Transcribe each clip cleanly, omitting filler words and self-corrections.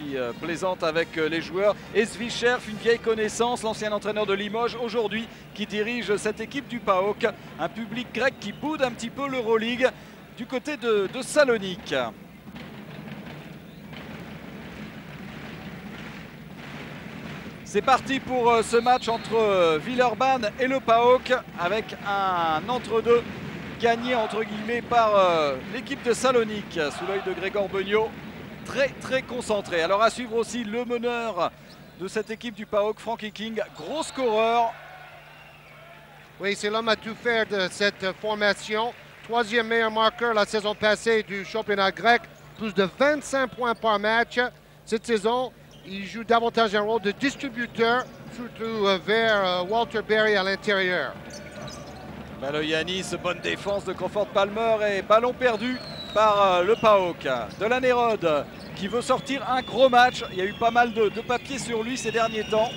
qui plaisante avec les joueurs. Et Svicherf, une vieille connaissance, l'ancien entraîneur de Limoges, aujourd'hui qui dirige cette équipe du PAOK. Un public grec qui boude un petit peu l'Euroleague du côté de Salonique. C'est parti pour ce match entre Villeurbanne et le PAOK avec un entre-deux gagné entre guillemets par l'équipe de Salonique sous l'œil de Grégor Beugnot. Très concentré. Alors à suivre aussi le meneur de cette équipe du PAOK, Frankie King, gros scoreur. Oui, c'est l'homme à tout faire de cette formation. Troisième meilleur marqueur la saison passée du championnat grec, plus de 25 points par match. Cette saison, il joue davantage un rôle de distributeur, surtout vers Walter Berry à l'intérieur. Yanis, bonne défense de Crawford Palmer et ballon perdu par le PAOK. Delaney-Rod qui veut sortir un gros match. Il y a eu pas mal de papiers sur lui ces derniers temps.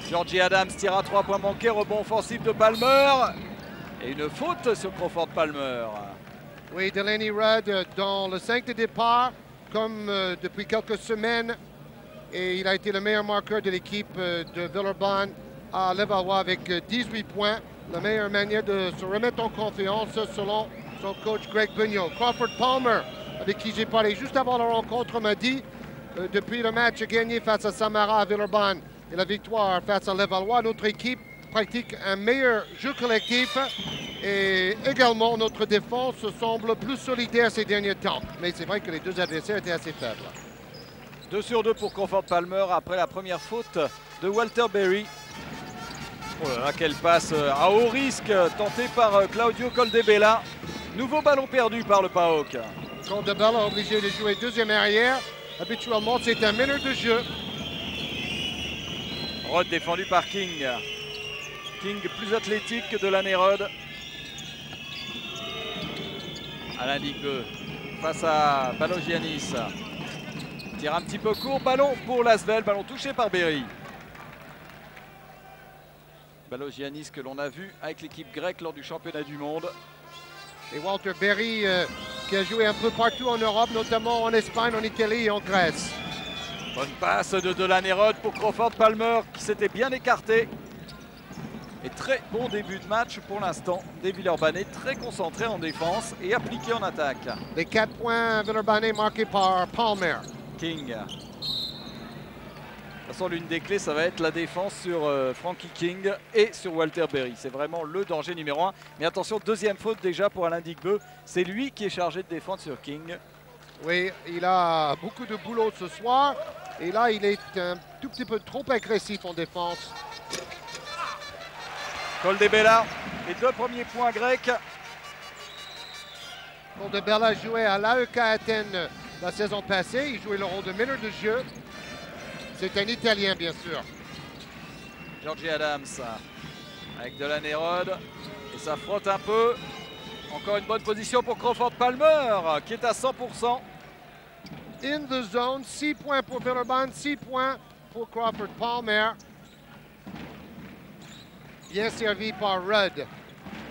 Georgie Adams tire à 3 points manqués, rebond offensif de Palmer. Et une faute sur Crawford Palmer. Oui, Delaney-Rod dans le 5 de départ, comme depuis quelques semaines. Et il a été le meilleur marqueur de l'équipe de Villeurbanne à Levallois avec 18 points. La meilleure manière de se remettre en confiance selon son coach Greg Beugnot. Crawford Palmer, avec qui j'ai parlé juste avant la rencontre, m'a dit depuis le match gagné face à Samara à Villeurbanne et la victoire face à Levallois, notre équipe pratique un meilleur jeu collectif et également notre défense semble plus solidaire ces derniers temps. Mais c'est vrai que les deux adversaires étaient assez faibles. 2 sur 2 pour Crawford Palmer après la première faute de Walter Berry. Oh là là, quelle passe à haut risque tentée par Claudio Coldebella. Nouveau ballon perdu par le PAOK. Coldebella obligé de jouer deuxième arrière. Habituellement, c'est un meneur de jeu. Rod défendu par King. King plus athlétique que Delaney-Rod. Alain Digbeu face à Balogianis. Tire un petit peu court, ballon pour l'Asvel, ballon touché par Berry. Balogianis que l'on a vu avec l'équipe grecque lors du championnat du monde. Et Walter Berry qui a joué un peu partout en Europe, notamment en Espagne, en Italie et en Grèce. Bonne passe de Delaney-Rod pour Crawford Palmer qui s'était bien écarté. Et très bon début de match pour l'instant des Villeurbanais, très concentrés en défense et appliqués en attaque. Les 4 points Villeurbanais marqués par Palmer. King. De toute façon, l'une des clés, ça va être la défense sur Frankie King et sur Walter Berry. C'est vraiment le danger numéro 1. Mais attention, deuxième faute déjà pour Alain Digbeu. C'est lui qui est chargé de défendre sur King. Oui, il a beaucoup de boulot ce soir. Et là, il est un tout petit peu trop agressif en défense. Coldebella, les 2 premiers points grecs. Coldebella jouait à l'AEK Athènes la saison passée. Il jouait le rôle de meneur de jeu. C'est un Italien, bien sûr. Georgie Adams avec Delaney-Rod. Et ça frotte un peu. Encore une bonne position pour Crawford Palmer qui est à 100%. In the zone, 6 points pour Villeurbanne, 6 points pour Crawford Palmer. Bien servi par Rudd.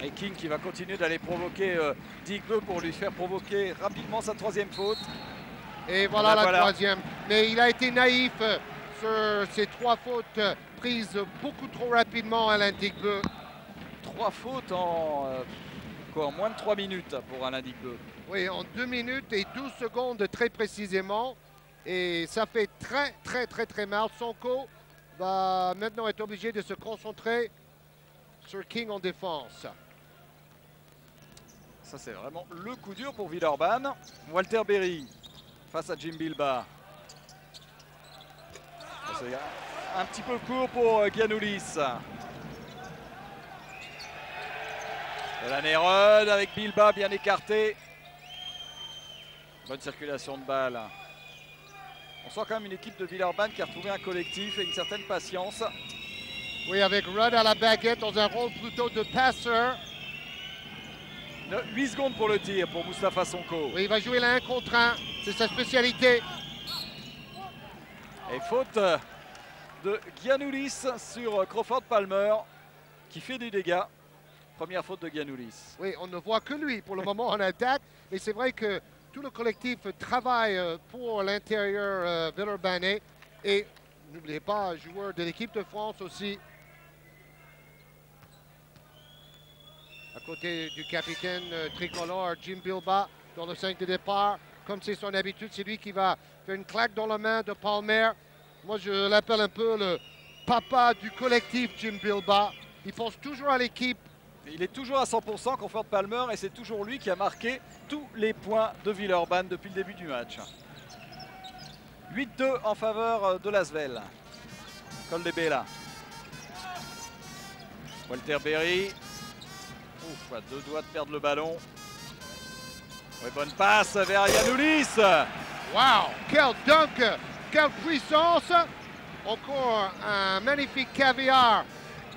Et King qui va continuer d'aller provoquer Digbeu pour lui faire provoquer rapidement sa 3e faute. Et voilà la troisième. Mais il a été naïf sur ces 3 fautes prises beaucoup trop rapidement, Alain Digbeu. 3 fautes en moins de 3 minutes pour Alain Digbeu. Oui, en 2 minutes et 12 secondes très précisément. Et ça fait très mal. Sonko va maintenant être obligé de se concentrer sur King en défense. Ça, c'est vraiment le coup dur pour Villeurbanne. Walter Berry face à Jim Bilba. C'est un petit peu court pour Giannoulis. Delaney-Rod avec Bilba bien écarté. Bonne circulation de balle. On sent quand même une équipe de Villeurbanne qui a retrouvé un collectif et une certaine patience. Oui, avec Rudd à la baguette dans un rôle plutôt de passeur. 8 secondes pour le tir pour Moustapha Sonko. Oui, il va jouer la 1 contre 1. C'est sa spécialité. Et faute de Giannoulis sur Crawford Palmer qui fait des dégâts. Première faute de Giannoulis. Oui, on ne voit que lui pour le moment en attaque. Mais c'est vrai que tout le collectif travaille pour l'intérieur Villeurbanais. Et n'oubliez pas, joueur de l'équipe de France aussi. À côté du capitaine tricolore Jim Bilbao dans le 5 de départ. Comme c'est son habitude, c'est lui qui va faire une claque dans la main de Palmer. Moi, je l'appelle un peu le papa du collectif Jim Bilbao. Il pense toujours à l'équipe. Il est toujours à 100% Crawford Palmer et c'est toujours lui qui a marqué tous les points de Villeurbanne depuis le début du match. 8-2 en faveur de l'Asvel. Coldebella. Walter Berry. Ouf, à 2 doigts de perdre le ballon. Ouais, bonne passe vers Yanoulis. Wow! Quel dunk! Quelle puissance! Encore un magnifique caviar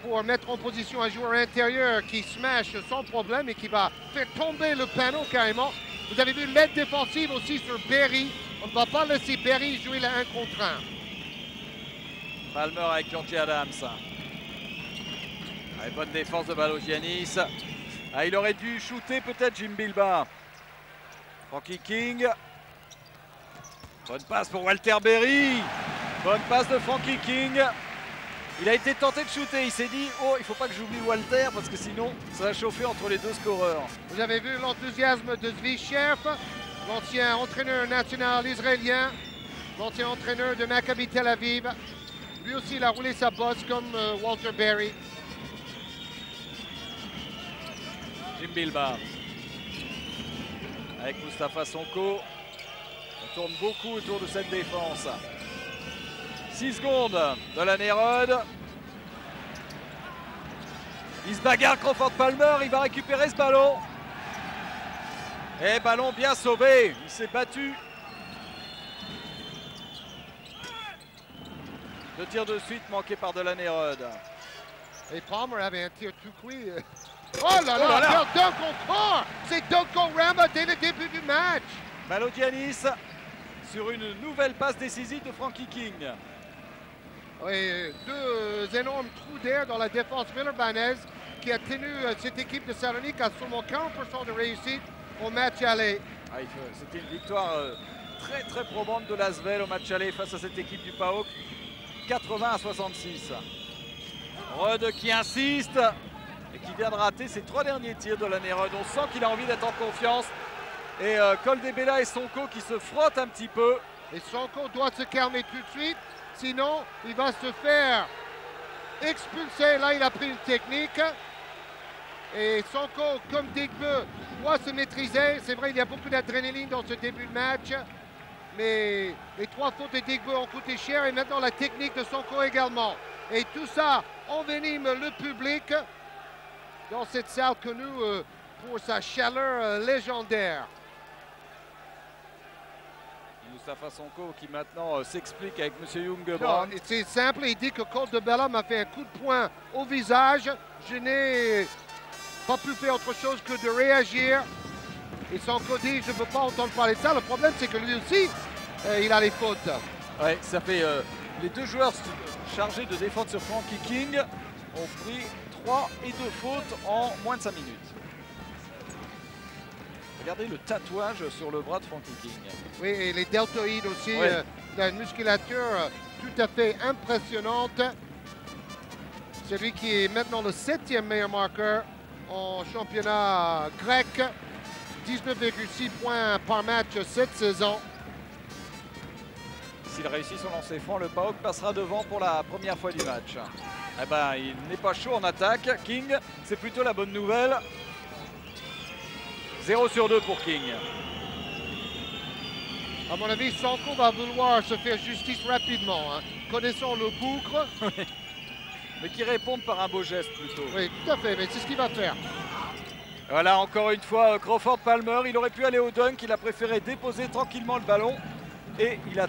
pour mettre en position un joueur intérieur qui smash sans problème et qui va faire tomber le panneau carrément. Vous avez vu l'aide défensive aussi sur Berry. On ne va pas laisser Berry jouer le 1 contre 1. Palmer avec Georgie Adams. Allez, bonne défense de Balogianis. Ah, il aurait dû shooter peut-être Jim Bilbao. Frankie King. Bonne passe pour Walter Berry. Bonne passe de Frankie King. Il a été tenté de shooter. Il s'est dit, oh, il ne faut pas que j'oublie Walter parce que sinon, ça va chauffer entre les deux scoreurs. Vous avez vu l'enthousiasme de Zvichev, l'ancien entraîneur national israélien, l'ancien entraîneur de Maccabi Tel Aviv. Lui aussi, il a roulé sa bosse comme Walter Berry. Jim Bilbao. Avec Mustapha Sonko. On tourne beaucoup autour de cette défense. 6 secondes de la Nérode. Il se bagarre Crawford Palmer, il va récupérer ce ballon. Et ballon bien sauvé, il s'est battu. 2 tirs de suite manqués par de la Nérode. Et Palmer avait un tir tout cuit. Oh là là, quel dunk encore! C'est Dunk-O-Rama dès le début du match. Balogianis sur une nouvelle passe décisive de Frankie King. Oui, 2 énormes trous d'air dans la défense villerbanaise qui a tenu cette équipe de Salonique à seulement 40% de réussite au match aller. Ah, c'était une victoire très très probante de l'Asvel au match aller face à cette équipe du PAOK. 80-66. Rode qui insiste et qui vient de rater ses 3 derniers tirs de la Nérode. On sent qu'il a envie d'être en confiance. Et Coldebella et Sonko qui se frottent un petit peu. Et Sonko doit se calmer tout de suite. Sinon, il va se faire expulser. Là, il a pris une technique. Et Sonko, comme Digbeu, doit se maîtriser. C'est vrai, il y a beaucoup d'adrénaline dans ce début de match. Mais les 3 fautes de Digbeu ont coûté cher. Et maintenant, la technique de Sonko également. Et tout ça envenime le public dans cette salle connue pour sa chaleur légendaire. Mustapha Sonko qui maintenant s'explique avec M. Young-Brown. C'est simple, il dit que Coldebella m'a fait un coup de poing au visage. Je n'ai pas pu faire autre chose que de réagir. Et Sonko dit, je ne veux pas entendre parler de ça. Le problème, c'est que lui aussi, il a les fautes. Oui, ça fait les 2 joueurs chargés de défendre sur Frankie King ont pris 3 et 2 fautes en moins de 5 minutes. Regardez le tatouage sur le bras de Frankie King. Oui, et les deltoïdes aussi, ouais. une musculature tout à fait impressionnante. C'est lui qui est maintenant le 7e meilleur marqueur en championnat grec. 19,6 points par match cette saison. S'il réussit son lancer franc, le PAOK passera devant pour la première fois du match. Eh ben, il n'est pas chaud en attaque. King, c'est plutôt la bonne nouvelle. 0 sur 2 pour King. À mon avis, Sonko va vouloir se faire justice rapidement. Hein. Connaissant le bougre. Mais qui répondent par un beau geste plutôt. Oui, tout à fait, mais c'est ce qu'il va faire. Voilà, encore une fois, Crawford Palmer. Il aurait pu aller au dunk. Il a préféré déposer tranquillement le ballon. Et il est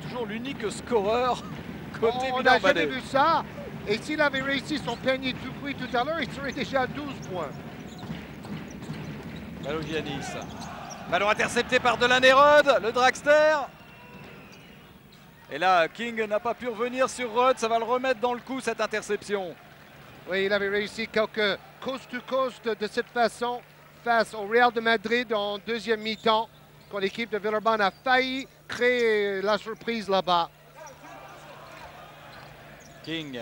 toujours l'unique scoreur côté On n'a jamais vu ça. Et s'il avait réussi son panier tout cuit tout à l'heure, il serait déjà à 12 points. Balogianis. Ballon intercepté par de la Nérode, le dragster. Et là, King n'a pas pu revenir sur Rod. Ça va le remettre dans le coup, cette interception. Oui, il avait réussi quelques coast to coast de cette façon face au Real de Madrid en deuxième mi-temps. quand l'équipe de Villeurbanne a failli créer la surprise là-bas. King.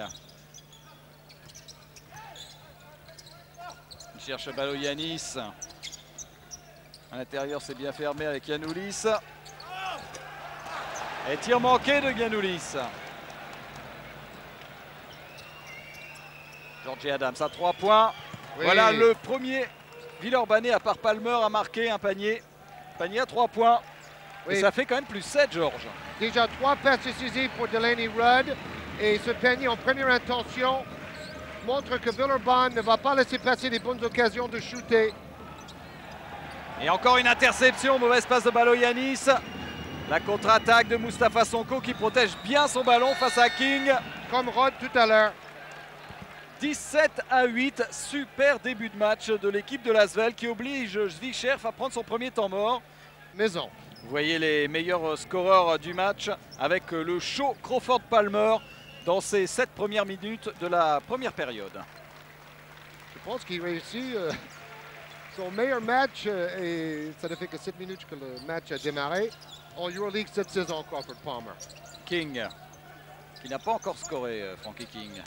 Il cherche Baloyanis. À l'intérieur, c'est bien fermé avec Giannoulis. Et tir manqué de Giannoulis. Georgie Adams à 3 points. Oui. Voilà le premier Villeurbanais à part Palmer a marqué un panier. Panier à 3 points. Oui. Et ça fait quand même plus 7, Georges. Déjà 3 passes décisives pour Delaney Rudd. Et ce panier en première intention montre que Villeurbanne ne va pas laisser passer les bonnes occasions de shooter. Et encore une interception, mauvaise passe de Baloyanis. La contre-attaque de Moustapha Sonko qui protège bien son ballon face à King. Comme Rod tout à l'heure. 17-8, super début de match de l'équipe de Lasvel qui oblige Zwicherf à prendre son premier temps mort. Maison. Vous voyez les meilleurs scoreurs du match avec le show Crawford Palmer dans ces 7 premières minutes de la première période. Je pense qu'il réussit son meilleur match et ça ne fait que 7 minutes que le match a démarré en Euroleague cette saison, Crawford Palmer. King, qui n'a pas encore scoré, Frankie King.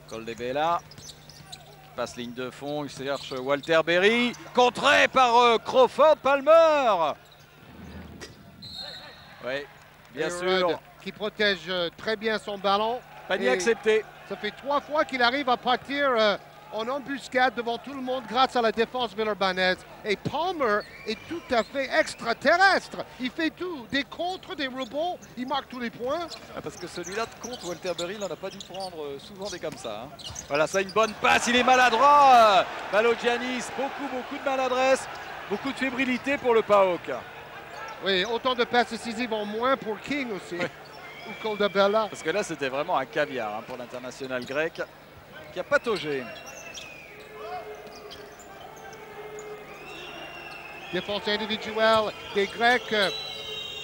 Coldebella, qui passe ligne de fond, il cherche Walter Berry, contré par Crawford Palmer. Oui, bien sûr. Rudd, qui protège très bien son ballon. Panier accepté. Ça fait 3 fois qu'il arrive à partir en embuscade devant tout le monde grâce à la défense villeurbannaise. Et Palmer est tout à fait extraterrestre. Il fait tout, des contres, des rebonds, il marque tous les points. Ah, parce que celui-là de contre, Walter Berry, il n'en a pas dû prendre souvent des comme ça. Hein. Voilà, ça une bonne passe, il est maladroit. Balogianis, beaucoup de maladresse, beaucoup de fébrilité pour le PAOK. Oui, autant de passes décisives en moins pour King aussi. Oui. Ou Coldebella. Parce que là, c'était vraiment un caviar pour l'international grec qui a pataugé. Défense individuelle des Grecs.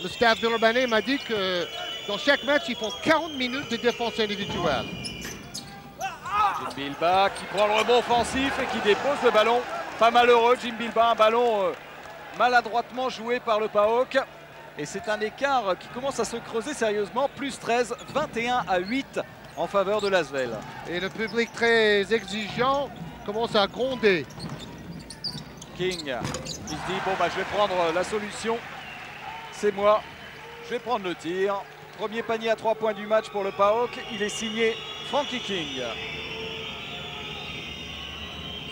Le staff villeurbanais m'a dit que dans chaque match, ils font 40 minutes de défense individuelle. Jim Bilba qui prend le rebond offensif et qui dépose le ballon. Pas malheureux, Jim Bilba, un ballon maladroitement joué par le PAOK. Et c'est un écart qui commence à se creuser sérieusement. Plus 13, 21-8 en faveur de Lasvel. Et le public très exigeant commence à gronder. King, il se dit, bon, je vais prendre la solution. C'est moi. Je vais prendre le tir. Premier panier à 3 points du match pour le PAOK. Il est signé Frankie King.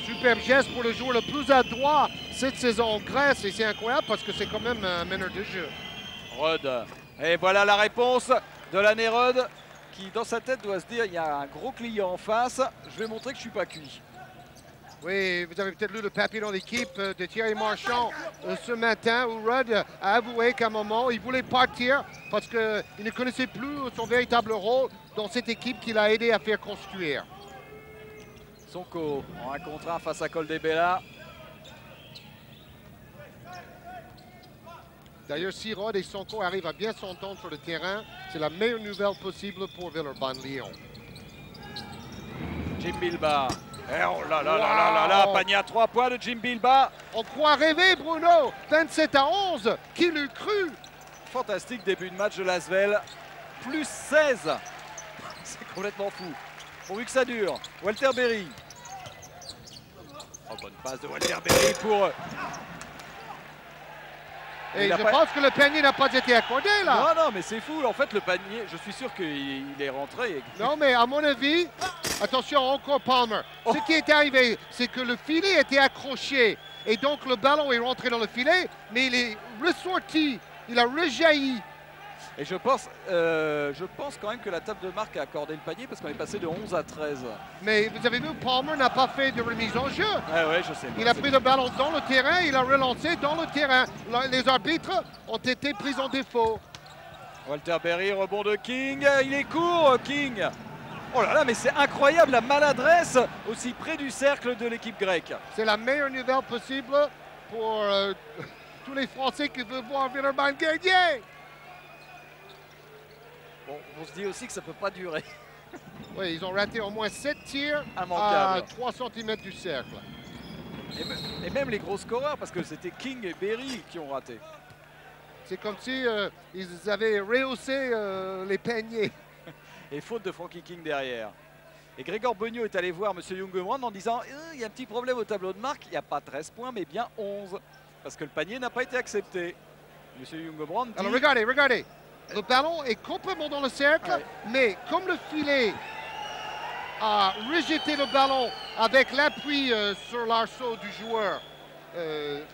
Superbe geste pour le joueur le plus adroit cette saison en Grèce. Et c'est incroyable parce que c'est quand même un meneur de jeu. Rudd. Et voilà la réponse de l'année Rudd qui, dans sa tête, doit se dire, il y a un gros client en face. Je vais montrer que je ne suis pas cuit. Oui, vous avez peut-être lu le papier dans l'équipe de Thierry Marchand ce matin où Rudd a avoué qu'à un moment, il voulait partir parce qu'il ne connaissait plus son véritable rôle dans cette équipe qu'il a aidé à faire construire. Sonko en 1 contre 1 face à Coldebella. D'ailleurs, si Rudd et Sonko arrivent à bien s'entendre sur le terrain, c'est la meilleure nouvelle possible pour Villeurbanne-Lyon. Jim Bilba. Et oh là là là là là là, panier à 3 points de Jim Bilba. On croit rêver, Bruno. 27-11, qui l'eût cru? Fantastique début de match de Lasvel. Plus 16. C'est complètement fou. Pourvu que ça dure. Walter Berry. Oh, bonne passe de Walter Berry pour... Et je pense que le panier n'a pas été accordé, là. Non, mais c'est fou. En fait, le panier, je suis sûr qu'il est rentré. Non, mais à mon avis, attention, encore Palmer. Oh. Ce qui est arrivé, c'est que le filet était accroché. Et donc, le ballon est rentré dans le filet, mais il est ressorti. Il a rejailli. Et je pense quand même que la table de marque a accordé le panier parce qu'on est passé de 11 à 13. Mais vous avez vu, Palmer n'a pas fait de remise en jeu. Ouais, je sais. Il a pris le ballon dans le terrain, il a relancé dans le terrain. Les arbitres ont été pris en défaut. Walter Berry, rebond de King. Il est court, King. Oh là là, mais c'est incroyable la maladresse aussi près du cercle de l'équipe grecque. C'est la meilleure nouvelle possible pour tous les Français qui veulent voir Villeurbanne gagner. Bon, on se dit aussi que ça ne peut pas durer. Oui, ils ont raté au moins 7 tirs immanquable à 3 cm du cercle. Et même les gros scoreurs, parce que c'était King et Berry qui ont raté. C'est comme si ils avaient rehaussé les paniers. Et faute de Frankie King derrière. Et Grégor Beugnot est allé voir M. Ljungberg en disant il y a un petit problème au tableau de marque, il n'y a pas 13 points, mais bien 11. Parce que le panier n'a pas été accepté. M. Ljungberg dit... Alors regardez, regardez. Le ballon est complètement dans le cercle, mais comme le filet a rejeté le ballon avec l'appui sur l'arceau du joueur,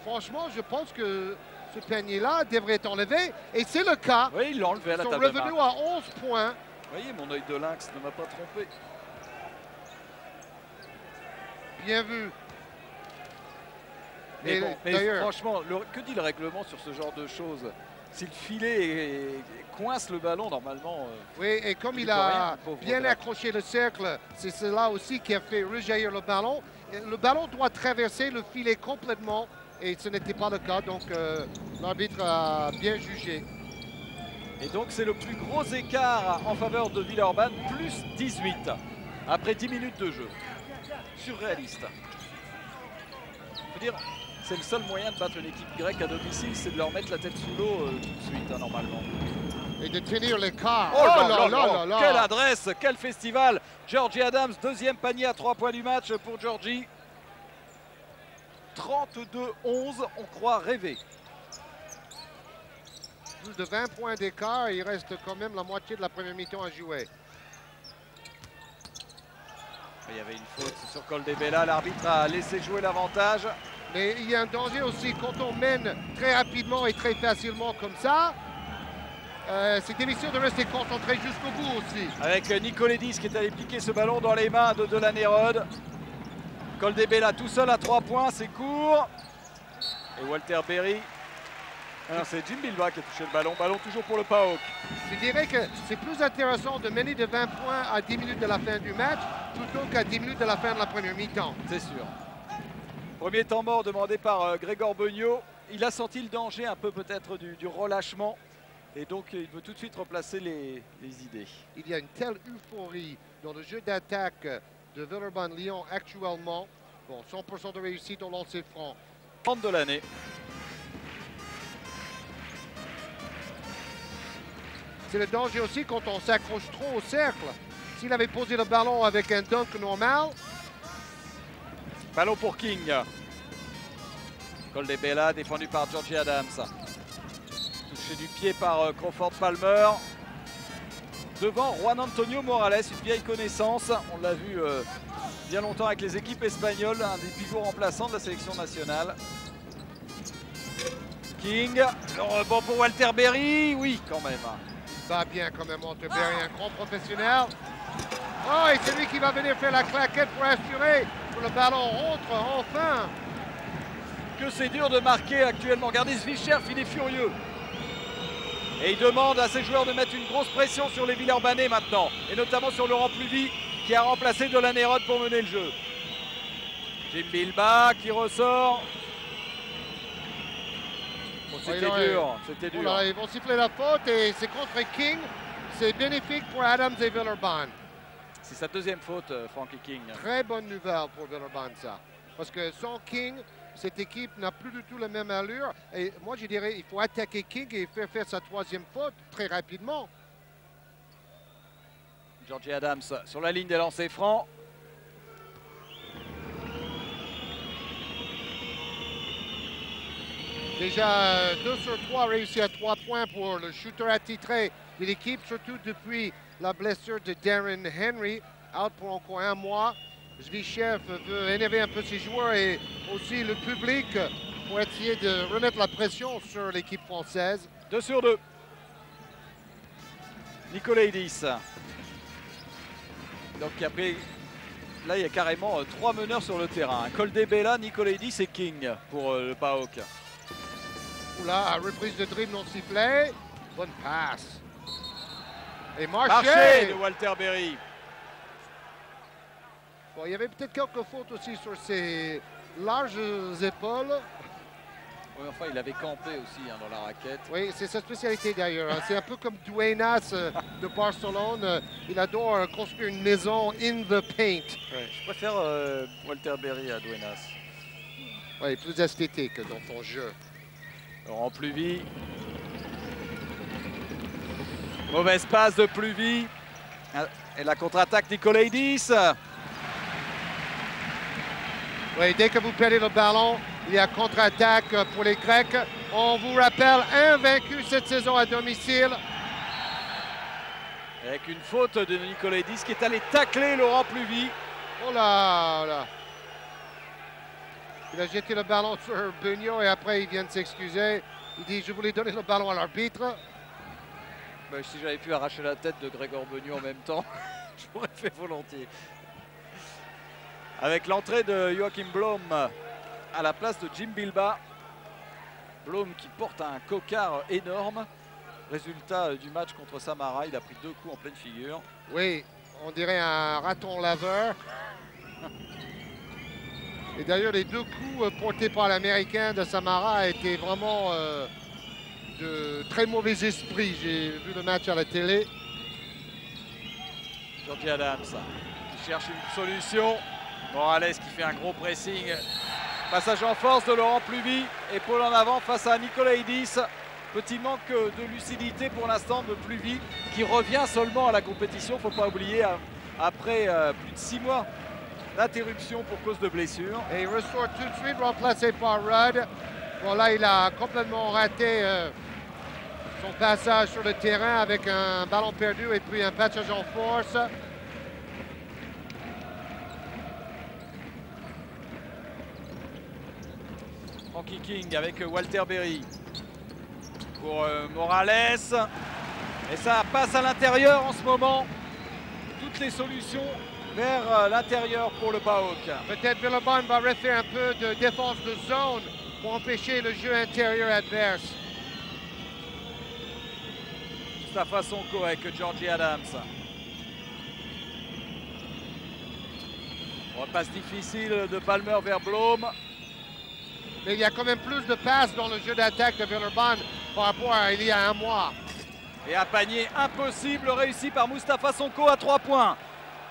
franchement, je pense que ce panier-là devrait être enlevé. Et c'est le cas. Oui, il l'a enlevé à la Ils sont table de marque. revenus à 11 points. Vous voyez, mon œil de lynx ne m'a pas trompé. Bien vu. Mais, Et bon, mais d'ailleurs, franchement, que dit le règlement sur ce genre de choses? Si le filet coince le ballon, normalement... oui, et comme il peut a rien, le pauvre bien Black. accroché le cercle, c'est cela aussi qui a fait rejaillir le ballon. Et le ballon doit traverser le filet complètement, et ce n'était pas le cas, donc l'arbitre a bien jugé. Et donc c'est le plus gros écart en faveur de Villeurbanne, plus 18, après 10 minutes de jeu. Surréaliste. Je veux dire, c'est le seul moyen de battre une équipe grecque à domicile, c'est de leur mettre la tête sous l'eau tout de suite, hein, normalement. Et de tenir l'écart. Oh là là là, quelle adresse, quel festival. Georgie Adams, deuxième panier à 3 points du match pour Georgie. 32-11, on croit rêver. Plus de 20 points d'écart, il reste quand même la moitié de la première mi-temps à jouer. Il y avait une faute sur Coldebella, l'arbitre a laissé jouer l'avantage. Mais il y a un danger aussi, quand on mène très rapidement et très facilement comme ça, c'est difficile de rester concentré jusqu'au bout aussi. Avec Nicolédis qui est allé piquer ce ballon dans les mains de Delaney-Rod. Coldebella tout seul à 3 points, c'est court. Et Walter Berry. C'est Jim Bilbao qui a touché le ballon. Ballon toujours pour le PAOK. Je dirais que c'est plus intéressant de mener de 20 points à 10 minutes de la fin du match plutôt qu'à 10 minutes de la fin de la première mi-temps. C'est sûr. Premier temps mort demandé par Grégor Beugnot. Il a senti le danger un peu peut-être du relâchement. Et donc il veut tout de suite replacer les idées. Il y a une telle euphorie dans le jeu d'attaque de Villeurbanne-Lyon actuellement. Bon, 100% de réussite au lancer franc. 30 de l'année. C'est le danger aussi quand on s'accroche trop au cercle. S'il avait posé le ballon avec un dunk normal. Ballon pour King. Coldebella défendu par Georgie Adams. Touché du pied par Crawford Palmer. Devant Juan Antonio Morales, une vieille connaissance. On l'a vu bien longtemps avec les équipes espagnoles, un des pivots remplaçants de la sélection nationale. King, le rebond pour Walter Berry, oui quand même. Va bien quand même Walter Berry, un grand professionnel. Oh, et c'est lui qui va venir faire la claquette pour assurer que le ballon rentre enfin. Que c'est dur de marquer actuellement. Regardez, Zwicher finit furieux. Et il demande à ses joueurs de mettre une grosse pression sur les Villeurbanais maintenant. Et notamment sur Laurent Pluvy qui a remplacé Delaney-Rod pour mener le jeu. Jim Bilbao qui ressort. Oh, c'était dur, c'était dur. Voilà, ils vont siffler la faute et c'est contre King. C'est bénéfique pour Adams et Villeurbanne. C'est sa deuxième faute, Frankie King. Très bonne nouvelle pour Villeurbanne, ça. Parce que sans King, cette équipe n'a plus du tout la même allure. Et moi, je dirais il faut attaquer King et faire sa troisième faute très rapidement. Georgie Adams sur la ligne des lancers francs. Déjà 2 sur 3 réussis à 3 points pour le shooter attitré de l'équipe, surtout depuis la blessure de Darren Henry, out pour encore un mois. Zvichev veut énerver un peu ses joueurs et aussi le public pour essayer de remettre la pression sur l'équipe française. 2 sur 2. Nicolédis. Donc après, là il y a carrément 3 meneurs sur le terrain. Coldebella, Nicolédis et King pour le PAOK. Oula, reprise de dribble non sifflée. Bonne passe. Et Marché de Walter Berry. Bon, il y avait peut-être quelques fautes aussi sur ses larges épaules. Oui, enfin, il avait campé aussi dans la raquette. Oui, c'est sa spécialité d'ailleurs. C'est un peu comme Duenas de Barcelone. Il adore construire une maison in the paint. Ouais, je préfère Walter Berry à Duenas. Ouais, plus esthétique dans ton jeu. Laurent Pluvy. Mauvaise passe de Pluvy. Et la contre-attaque Nikolaïdis. Oui, dès que vous perdez le ballon, il y a contre-attaque pour les Grecs. On vous rappelle, invaincu cette saison à domicile. Avec une faute de Nikolaïdis qui est allé tacler Laurent Pluvy. Oh là là! Il a jeté le ballon sur Beugnot et après il vient de s'excuser. Il dit, je voulais donner le ballon à l'arbitre. Ben, si j'avais pu arracher la tête de Grégor Beugnot en même temps, je l'aurais fait volontiers. Avec l'entrée de Joachim Blom à la place de Jim Bilba. Blom qui porte un cocard énorme. Résultat du match contre Samara, il a pris 2 coups en pleine figure. Oui, on dirait un raton laveur. Et d'ailleurs, les 2 coups portés par l'Américain de Samara étaient vraiment de très mauvais esprit. J'ai vu le match à la télé. Georgie Adams qui cherche une solution. Morales qui fait un gros pressing. Passage en force de Laurent Pluvy. Épaule en avant face à Nikolaïdis. Petit manque de lucidité pour l'instant de Pluvy qui revient seulement à la compétition. Il ne faut pas oublier, après plus de 6 mois d'interruption pour cause de blessure. Et il ressort tout de suite, remplacé par Rudd. Bon, là, il a complètement raté son passage sur le terrain avec un ballon perdu et puis un passage en force. Frankie King avec Walter Berry pour Morales. Et ça passe à l'intérieur en ce moment. Toutes les solutions vers l'intérieur pour le PAOK. Peut-être Villeurbanne va refaire un peu de défense de zone pour empêcher le jeu intérieur adverse. Mustafa Sonko avec Georgie Adams. Repasse difficile de Palmer vers Blom. Mais il y a quand même plus de passes dans le jeu d'attaque de Villeurbanne par rapport à il y a un mois. Et un panier impossible réussi par Mustafa Sonko à 3 points.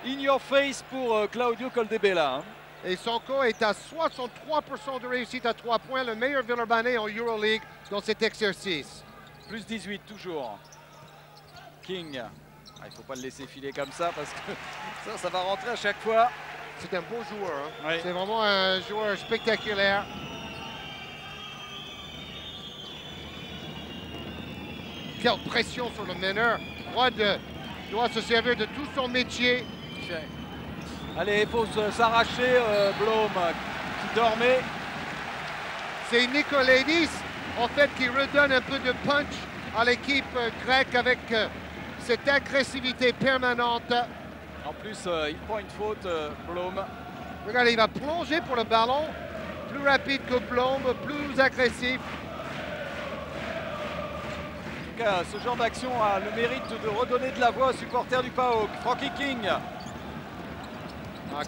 In your face pour Claudio Coldebella. Et Sonko est à 63% de réussite à 3 points, le meilleur Villeurbanais en Euroleague dans cet exercice. Plus 18 toujours. King. Il ne faut pas le laisser filer comme ça parce que ça va rentrer à chaque fois. C'est un beau joueur. Hein? Oui. C'est vraiment un joueur spectaculaire. Quelle pression sur le meneur. Rod doit se servir de tout son métier. Allez, il faut s'arracher. Blom qui dormait. C'est Nikolaïdis, en fait, qui redonne un peu de punch à l'équipe grecque avec cette agressivité permanente. En plus, il prend une faute, Blom. Regardez, il va plonger pour le ballon. Plus rapide que Blom, plus agressif. En tout cas, ce genre d'action a le mérite de redonner de la voix aux supporters du PAOK. Frankie King.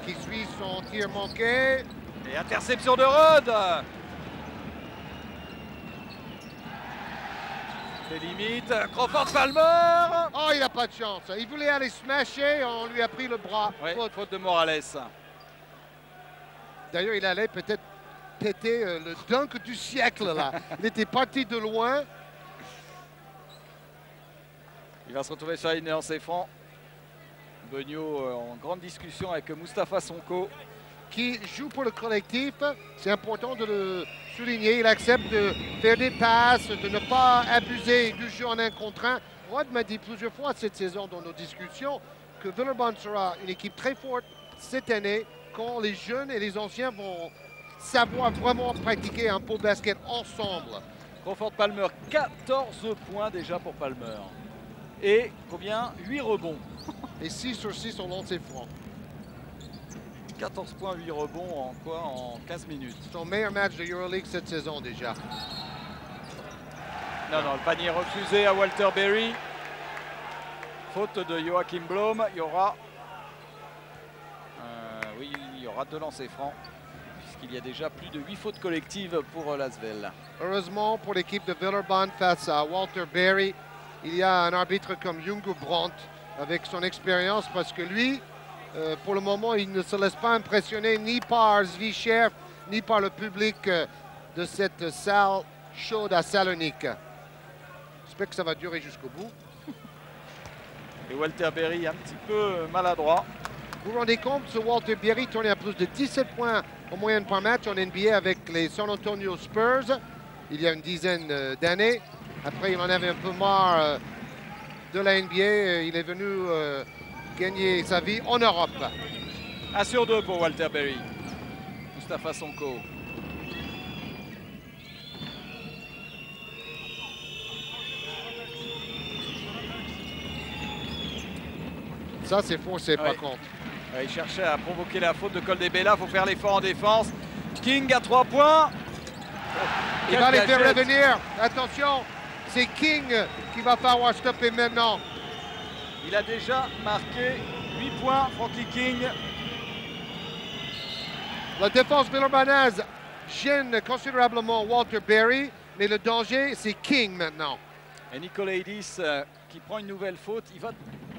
Qui suit son tir manqué. Et interception de Rod. Des limites. Crawford Palmer. Oh, il n'a pas de chance. Il voulait aller smasher, on lui a pris le bras. Oui, faute de Morales. D'ailleurs, il allait peut-être péter le dunk du siècle, là. Il était parti de loin. Il va se retrouver sur la ligne des lancers francs. Beugnot en grande discussion avec Mustafa Sonko. Qui joue pour le collectif. C'est important de le souligner. Il accepte de faire des passes, de ne pas abuser du jeu en 1 contre 1. Rod m'a dit plusieurs fois cette saison dans nos discussions que Villeurbanne sera une équipe très forte cette année quand les jeunes et les anciens vont savoir vraiment pratiquer un beau basket ensemble. Crawford Palmer, 14 points déjà pour Palmer. Et combien? 8 rebonds. Et 6 sur 6 en lancé franc. 14 points, 8 rebonds en quoi? En 15 minutes. Son meilleur match de Euroleague cette saison déjà. Non, le panier refusé à Walter Berry. Faute de Joachim Blom. Il y aura... oui, il y aura 2 lancers francs. Puisqu'il y a déjà plus de 8 fautes collectives pour l'Asvel. Heureusement pour l'équipe de Villeurbanne face à Walter Berry, il y a un arbitre comme Jungo Brandt avec son expérience parce que lui, pour le moment, il ne se laisse pas impressionner ni par Zvichev ni par le public de cette salle chaude à Salonique. J'espère que ça va durer jusqu'au bout. Et Walter Berry un petit peu maladroit. Vous vous rendez compte, ce Walter Berry tournait à plus de 17 points en moyenne par match en NBA avec les San Antonio Spurs il y a une dizaine d'années. Après, il en avait un peu marre de la NBA. Il est venu gagner sa vie en Europe. 1 sur 2 pour Walter Berry. Mustapha Sonko. Ça, c'est forcé, par contre. Il cherchait à provoquer la faute de Koldebella. Il faut faire l'effort en défense. King à 3 points. Il va les faire revenir. Attention, c'est King qui va falloir stopper maintenant. Il a déjà marqué 8 points, Frankie King. La défense villeurbannaise gêne considérablement Walter Berry, mais le danger, c'est King maintenant. Et Nikolaidis qui prend une nouvelle faute. Il va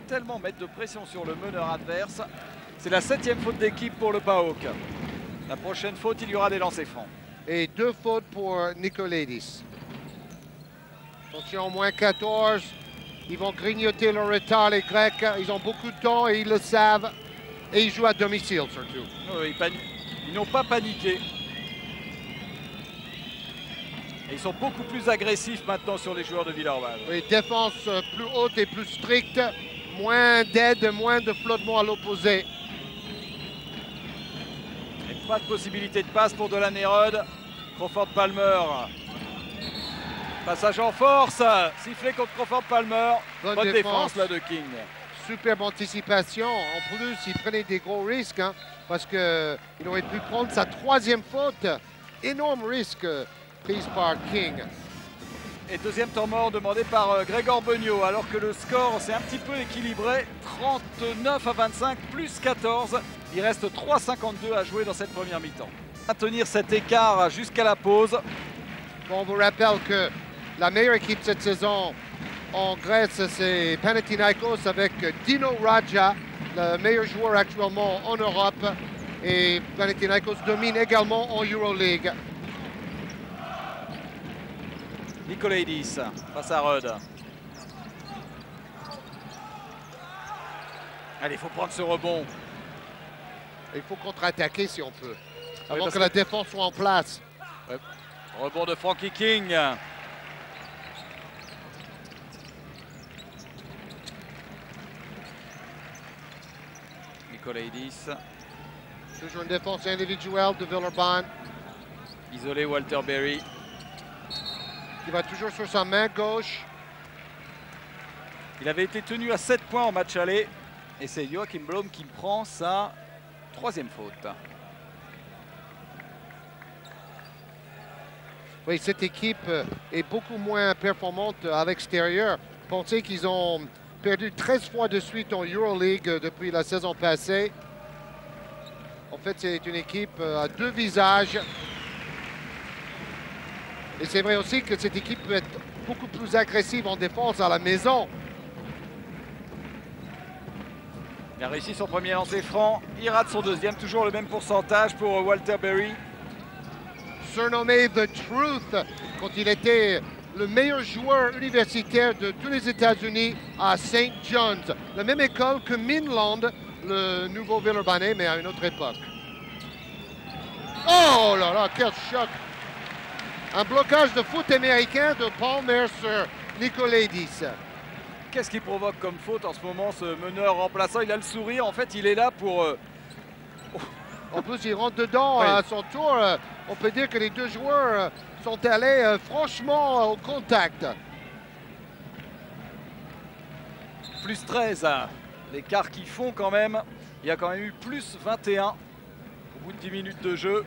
tellement mettre de pression sur le meneur adverse. C'est la 7e faute d'équipe pour le PAOK. La prochaine faute, il y aura des lancers francs. Et 2 fautes pour Nikolaidis. Attention, moins 14. Ils vont grignoter le retard, les Grecs. Ils ont beaucoup de temps et ils le savent. Et ils jouent à domicile, surtout. Ils n'ont pas paniqué. Et ils sont beaucoup plus agressifs maintenant sur les joueurs de Villeurbanne. Oui, défense plus haute et plus stricte. Moins d'aide, moins de flottement à l'opposé. Et pas de possibilité de passe pour Dolan Herod. Crawford Palmer. Passage en force. Sifflé contre Crawford Palmer. Bonne défense là de King. Superbe anticipation. En plus, il prenait des gros risques. Hein, parce qu'il aurait pu prendre sa 3e faute. Énorme risque prise par King. Et deuxième temps mort demandé par Grégor Beugnot, alors que le score s'est un petit peu équilibré. 39 à 25, plus 14. Il reste 3,52 à jouer dans cette première mi-temps. Maintenir cet écart jusqu'à la pause. Bon, on vous rappelle que la meilleure équipe cette saison en Grèce, c'est Panathinaikos avec Dino Radja, le meilleur joueur actuellement en Europe. Et Panathinaikos domine également en EuroLeague. Nikolaidis face à Rudd. Allez, il faut prendre ce rebond. Il faut contre-attaquer si on peut, Oui, avant que la défense soit en place. Ouais. Rebond de Frankie King. Nikolaidis. Toujours une défense individuelle de Villeurbanne. Isolé Walter Berry. Il va toujours sur sa main gauche. Il avait été tenu à 7 points en match aller. Et c'est Joachim Blom qui prend sa 3e faute. Oui, cette équipe est beaucoup moins performante à l'extérieur. Pensez qu'ils ont perdu 13 fois de suite en EuroLeague depuis la saison passée. En fait, c'est une équipe à 2 visages. Et c'est vrai aussi que cette équipe peut être beaucoup plus agressive en défense à la maison. Il a réussi son premier lancer franc. Il rate son deuxième. Toujours le même pourcentage pour Walter Berry. Surnommé The Truth quand il était le meilleur joueur universitaire de tous les États-Unis à St. John's. La même école que Minland, le nouveau Villeurbanais, mais à une autre époque. Oh là là, quel choc! Un blocage de foot américain de Palmer sur Nikolaidis. Qu'est-ce qui provoque comme faute en ce moment, ce meneur remplaçant? Il a le sourire, en fait, il est là pour... En plus, il rentre dedans oui. À son tour. On peut dire que les deux joueurs sont allés franchement au contact. Plus 13, l'écart qu'ils font quand même. Il y a quand même eu plus 21 au bout de 10 minutes de jeu.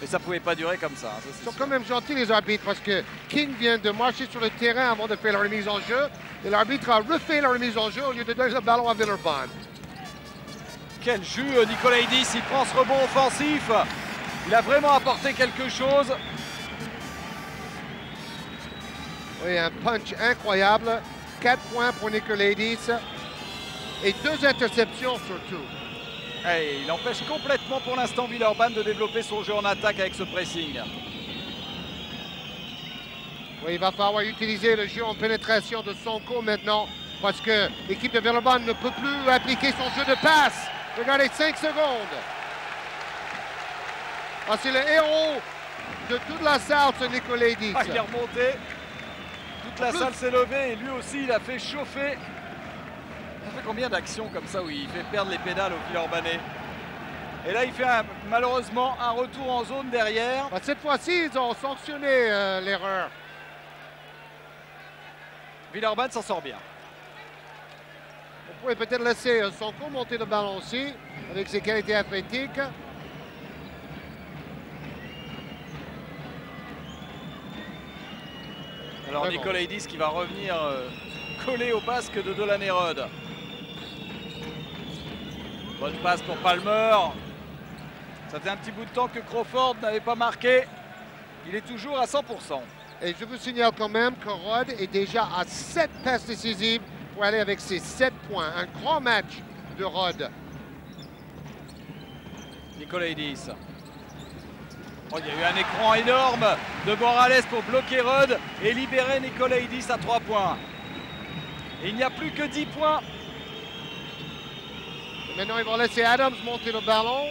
Mais ça ne pouvait pas durer comme ça. Ils sont quand même gentils les arbitres parce que King vient de marcher sur le terrain avant de faire la remise en jeu. Et l'arbitre a refait la remise en jeu au lieu de donner le ballon à Villeurbanne. Quel jus, Nikolaidis, il prend ce rebond offensif. Il a vraiment apporté quelque chose. Oui, un punch incroyable. 4 points pour Nikolaidis. Et 2 interceptions surtout. Et il empêche complètement pour l'instant Villeurbanne de développer son jeu en attaque avec ce pressing. Oui, il va falloir utiliser le jeu en pénétration de Sonko maintenant parce que l'équipe de Villeurbanne ne peut plus appliquer son jeu de passe. Regardez, 5 secondes. Ah, c'est le héros de toute la salle, ce Nikolaidis. Ah, il est remonté. Toute la salle s'est levée et lui aussi, il a fait chauffer. Ça fait combien d'actions comme ça où il fait perdre les pédales aux Villeurbanais? Et là, il fait malheureusement un retour en zone derrière. Bah, cette fois-ci, ils ont sanctionné l'erreur. Villeurbanne s'en sort bien. On pourrait peut-être laisser Sonko monter le ballon aussi, avec ses qualités athlétiques. Alors Nikolaidis qui va revenir coller au basque de Delaney-Rod. Bonne passe pour Palmer. Ça fait un petit bout de temps que Crawford n'avait pas marqué. Il est toujours à 100%. Et je vous signale quand même que Rod est déjà à 7 passes décisives pour aller avec ses 7 points. Un grand match de Rod. Nikolaidis. Oh, il y a eu un écran énorme de Morales pour bloquer Rod et libérer Nikolaidis à 3 points. Et il n'y a plus que 10 points. Et maintenant, ils vont laisser Adams monter le ballon.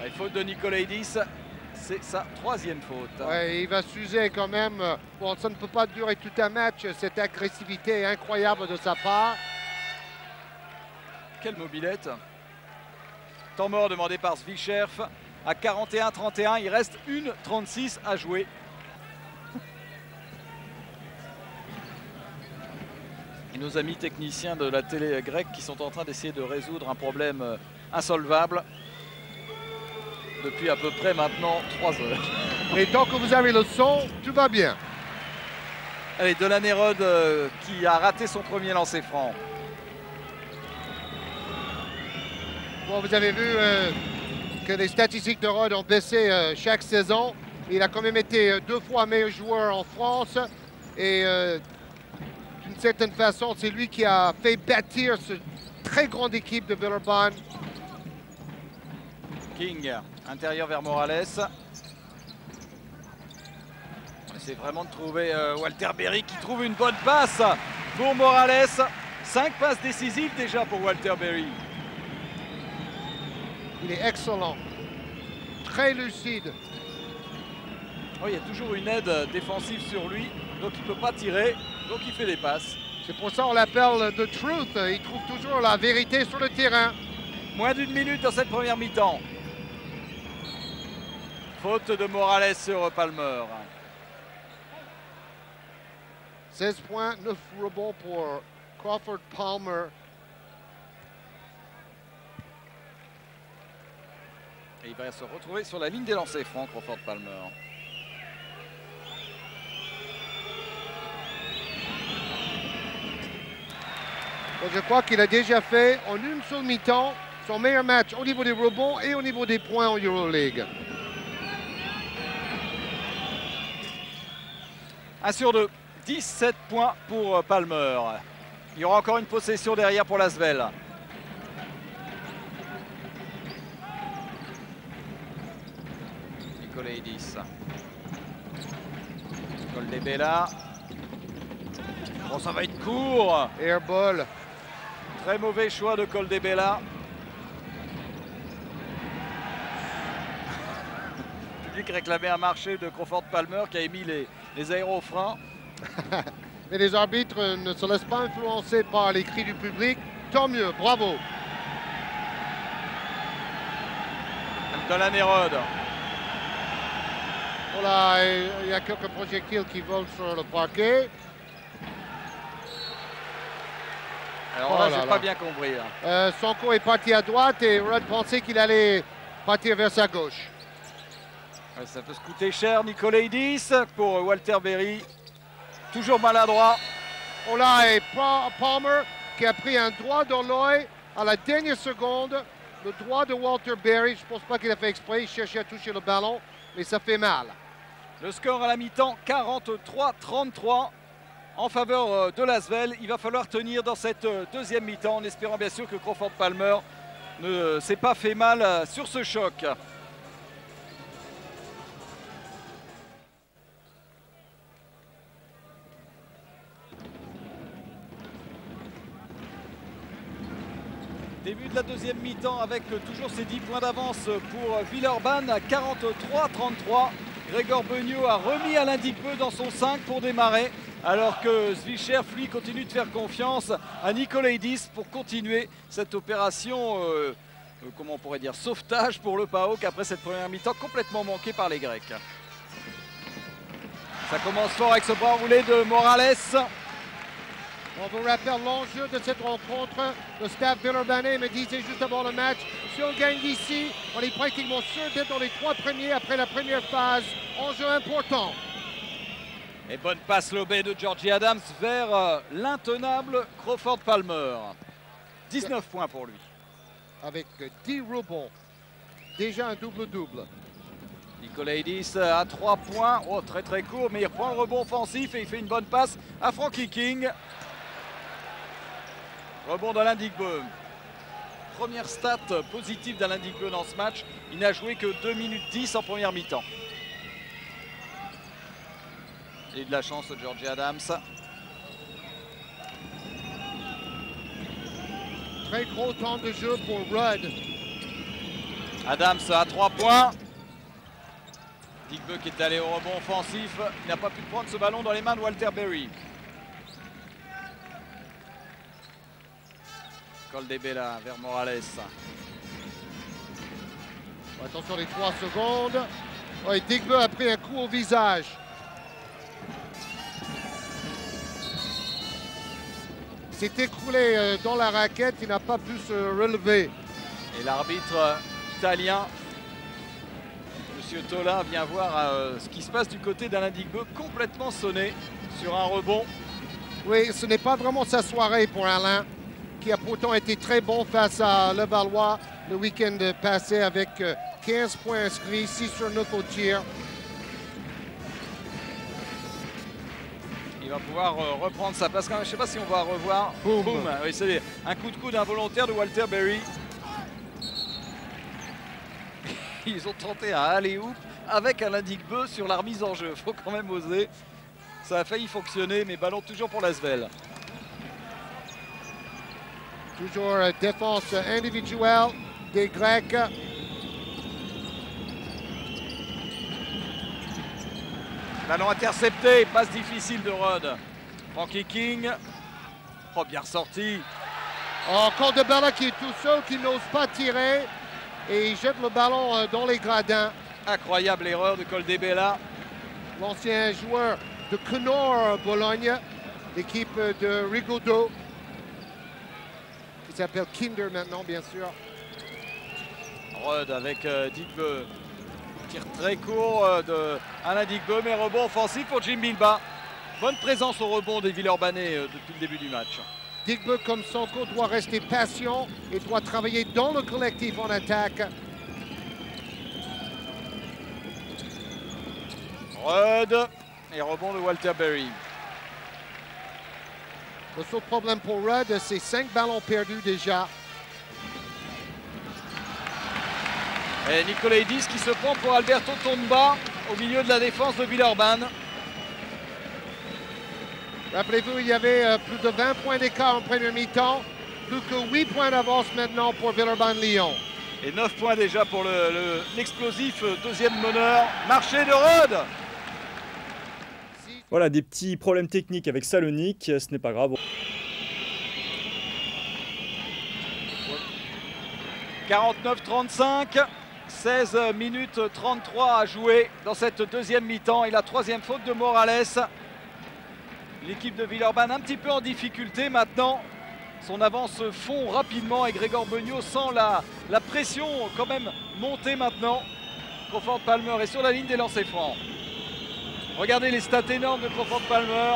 Il faute de Nikolaidis. C'est sa 3e faute. Ouais, il va s'user quand même. Bon, ça ne peut pas durer tout un match. Cette agressivité incroyable de sa part. Quelle mobilette. Temps mort demandé par Zvicherf à 41-31. Il reste 1:36 à jouer. Et nos amis techniciens de la télé grecque qui sont en train d'essayer de résoudre un problème insolvable depuis à peu près maintenant 3 heures. Et tant que vous avez le son, tout va bien. Allez, Delaney-Rod qui a raté son premier lancer franc. Bon, vous avez vu que les statistiques de Rod ont baissé chaque saison. Il a quand même été 2 fois meilleur joueur en France. Et d'une certaine façon, c'est lui qui a fait bâtir cette très grande équipe de Villeurbanne. King, intérieur vers Morales. C'est vraiment de trouver Walter Berry qui trouve une bonne passe pour Morales. 5 passes décisives déjà pour Walter Berry. Il est excellent, très lucide. Oh, il y a toujours une aide défensive sur lui, donc il ne peut pas tirer, donc il fait des passes. C'est pour ça qu'on l'appelle The Truth. Il trouve toujours la vérité sur le terrain. Moins d'1 minute dans cette première mi-temps. Faute de Morales sur Palmer. 16 points, 9 rebonds pour Crawford Palmer. Et il va se retrouver sur la ligne des lancers francs, Crawford Palmer. Bon, je crois qu'il a déjà fait en une seule mi-temps son meilleur match au niveau des rebonds et au niveau des points en Euroleague. 1 sur 2, 17 points pour Palmer. Il y aura encore une possession derrière pour l'Asvel. Nikolaidis. Koldebella. Bon, ça va être court. Airball. Très mauvais choix de Koldebella. Le public réclamait un marché de Crawford Palmer qui a émis les aérofreins. Mais les arbitres ne se laissent pas influencer par les cris du public. Tant mieux, bravo. Delaney-Rod. Voilà, il y a quelques projectiles qui volent sur le parquet. Alors là, j'ai pas bien compris. Sonko est parti à droite et Rod pensait qu'il allait partir vers sa gauche. Ouais, ça peut se coûter cher, Nikolaidis pour Walter Berry. Toujours maladroit. Oh là, et Palmer qui a pris un droit dans l'œil à la dernière seconde. Le droit de Walter Berry, je ne pense pas qu'il a fait exprès, il cherchait à toucher le ballon, mais ça fait mal. Le score à la mi-temps, 43-33. en faveur de l'Asvel. Il va falloir tenir dans cette deuxième mi-temps en espérant bien sûr que Crawford Palmer ne s'est pas fait mal sur ce choc. Début de la deuxième mi-temps avec toujours ces 10 points d'avance pour Villeurbanne à 43-33. Gregor Beugnot a remis Alain Digbeu dans son 5 pour démarrer, alors que Zwicher, lui, continue de faire confiance à Nikolaidis pour continuer cette opération, comment on pourrait dire, sauvetage pour le PAOK après cette première mi-temps complètement manquée par les Grecs. Ça commence fort avec ce bras roulé de Morales. On vous rappelle l'enjeu de cette rencontre. Le staff villeurbanais me disait juste avant le match, si on gagne d'ici, on est pratiquement sûr d'être dans les 3 premiers après la première phase. Enjeu important. Et bonne passe lobée de Georgie Adams vers l'intenable Crawford Palmer. 19 points pour lui. Avec 10 rebonds. Déjà un double-double. Nikolaidis à 3 points. Oh, très très court, mais il reprend le rebond offensif et il fait une bonne passe à Frankie King. Rebond d'Alain Digbeu. Première stat positive d'Alain Digbeu dans ce match. Il n'a joué que 2 minutes 10 en première mi-temps. Et de la chance de Georgie Adams. Très gros temps de jeu pour Rudd. Adams à 3 points. Digbeu qui est allé au rebond offensif. Il n'a pas pu prendre ce ballon dans les mains de Walter Berry. Coldebella vers Morales. Attention les 3 secondes. Ouais, Digbeu a pris un coup au visage. Il s'est écroulé dans la raquette, il n'a pas pu se relever. Et l'arbitre italien, M. Tola, vient voir ce qui se passe du côté d'Alain Digbeu, complètement sonné sur un rebond. Oui, ce n'est pas vraiment sa soirée pour Alain, qui a pourtant été très bon face à Levallois le week-end passé avec 15 points inscrits, 6 sur 9 au tir. Il va pouvoir reprendre sa place. Je ne sais pas si on va revoir. Boom. Boom. Oui, c'est un coup de coude involontaire de Walter Berry. Ils ont tenté un alley-oop avec Alain Digbeu sur la remise en jeu. Il faut quand même oser. Ça a failli fonctionner, mais ballon toujours pour l'Asvel. Toujours défense individuelle des Grecs. Ballon intercepté, passe difficile de Rudd. Frankie King. Oh, bien ressorti. Oh, Coldebella qui est tout seul, qui n'ose pas tirer. Et il jette le ballon dans les gradins. Incroyable erreur de Coldebella. L'ancien joueur de Knorr Bologne, l'équipe de Rigaudot, qui s'appelle Kinder maintenant, bien sûr. Rudd avec Digbeu. Tir très court de Alain Digbeu, mais rebond offensif pour Jim Bilba. Bonne présence au rebond des Villeurbanais depuis le début du match. Digbeu, comme Sonko, doit rester patient et doit travailler dans le collectif en attaque. Rudd et rebond de Walter Berry. Le seul problème pour Rudd, c'est 5 ballons perdus déjà. Et Nikolaidis qui se prend pour Alberto Tomba au milieu de la défense de Villeurbanne. Rappelez-vous, il y avait plus de 20 points d'écart en première mi-temps. Plus que 8 points d'avance maintenant pour Villeurbanne-Lyon. Et 9 points déjà pour l'explosif deuxième meneur. Marché de Rudd. Voilà, des petits problèmes techniques avec Salonique, ce n'est pas grave. 49-35, 16 minutes 33 à jouer dans cette deuxième mi-temps. Et la troisième faute de Morales. L'équipe de Villeurbanne un petit peu en difficulté maintenant. Son avance fond rapidement et Gregor Beugnot sent la pression quand même monter maintenant. Crawford Palmer est sur la ligne des lancers francs. Regardez les stats énormes de Crawford Palmer.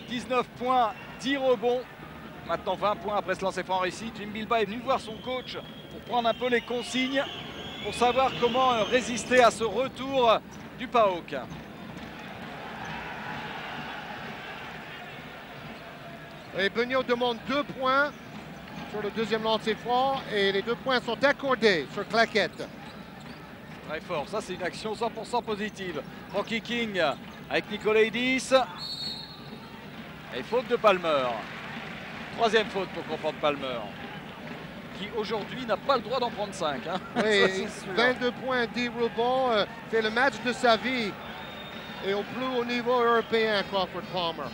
19 points, 10 rebonds. Maintenant 20 points après ce lancer franc réussi. Jim Bilba est venu voir son coach pour prendre un peu les consignes, pour savoir comment résister à ce retour du PAOK. Et Beugnot demande 2 points sur le deuxième lancer franc et les 2 points sont accordés sur claquette. Très fort, ça c'est une action 100% positive. Frankie King avec Nikolaidis. Et faute de Palmer. Troisième faute pour confondre Palmer. Qui aujourd'hui n'a pas le droit d'en prendre 5. Hein. Oui, 22 points, 10 rebonds, fait le match de sa vie. Et au plus haut niveau européen, Crawford Palmer.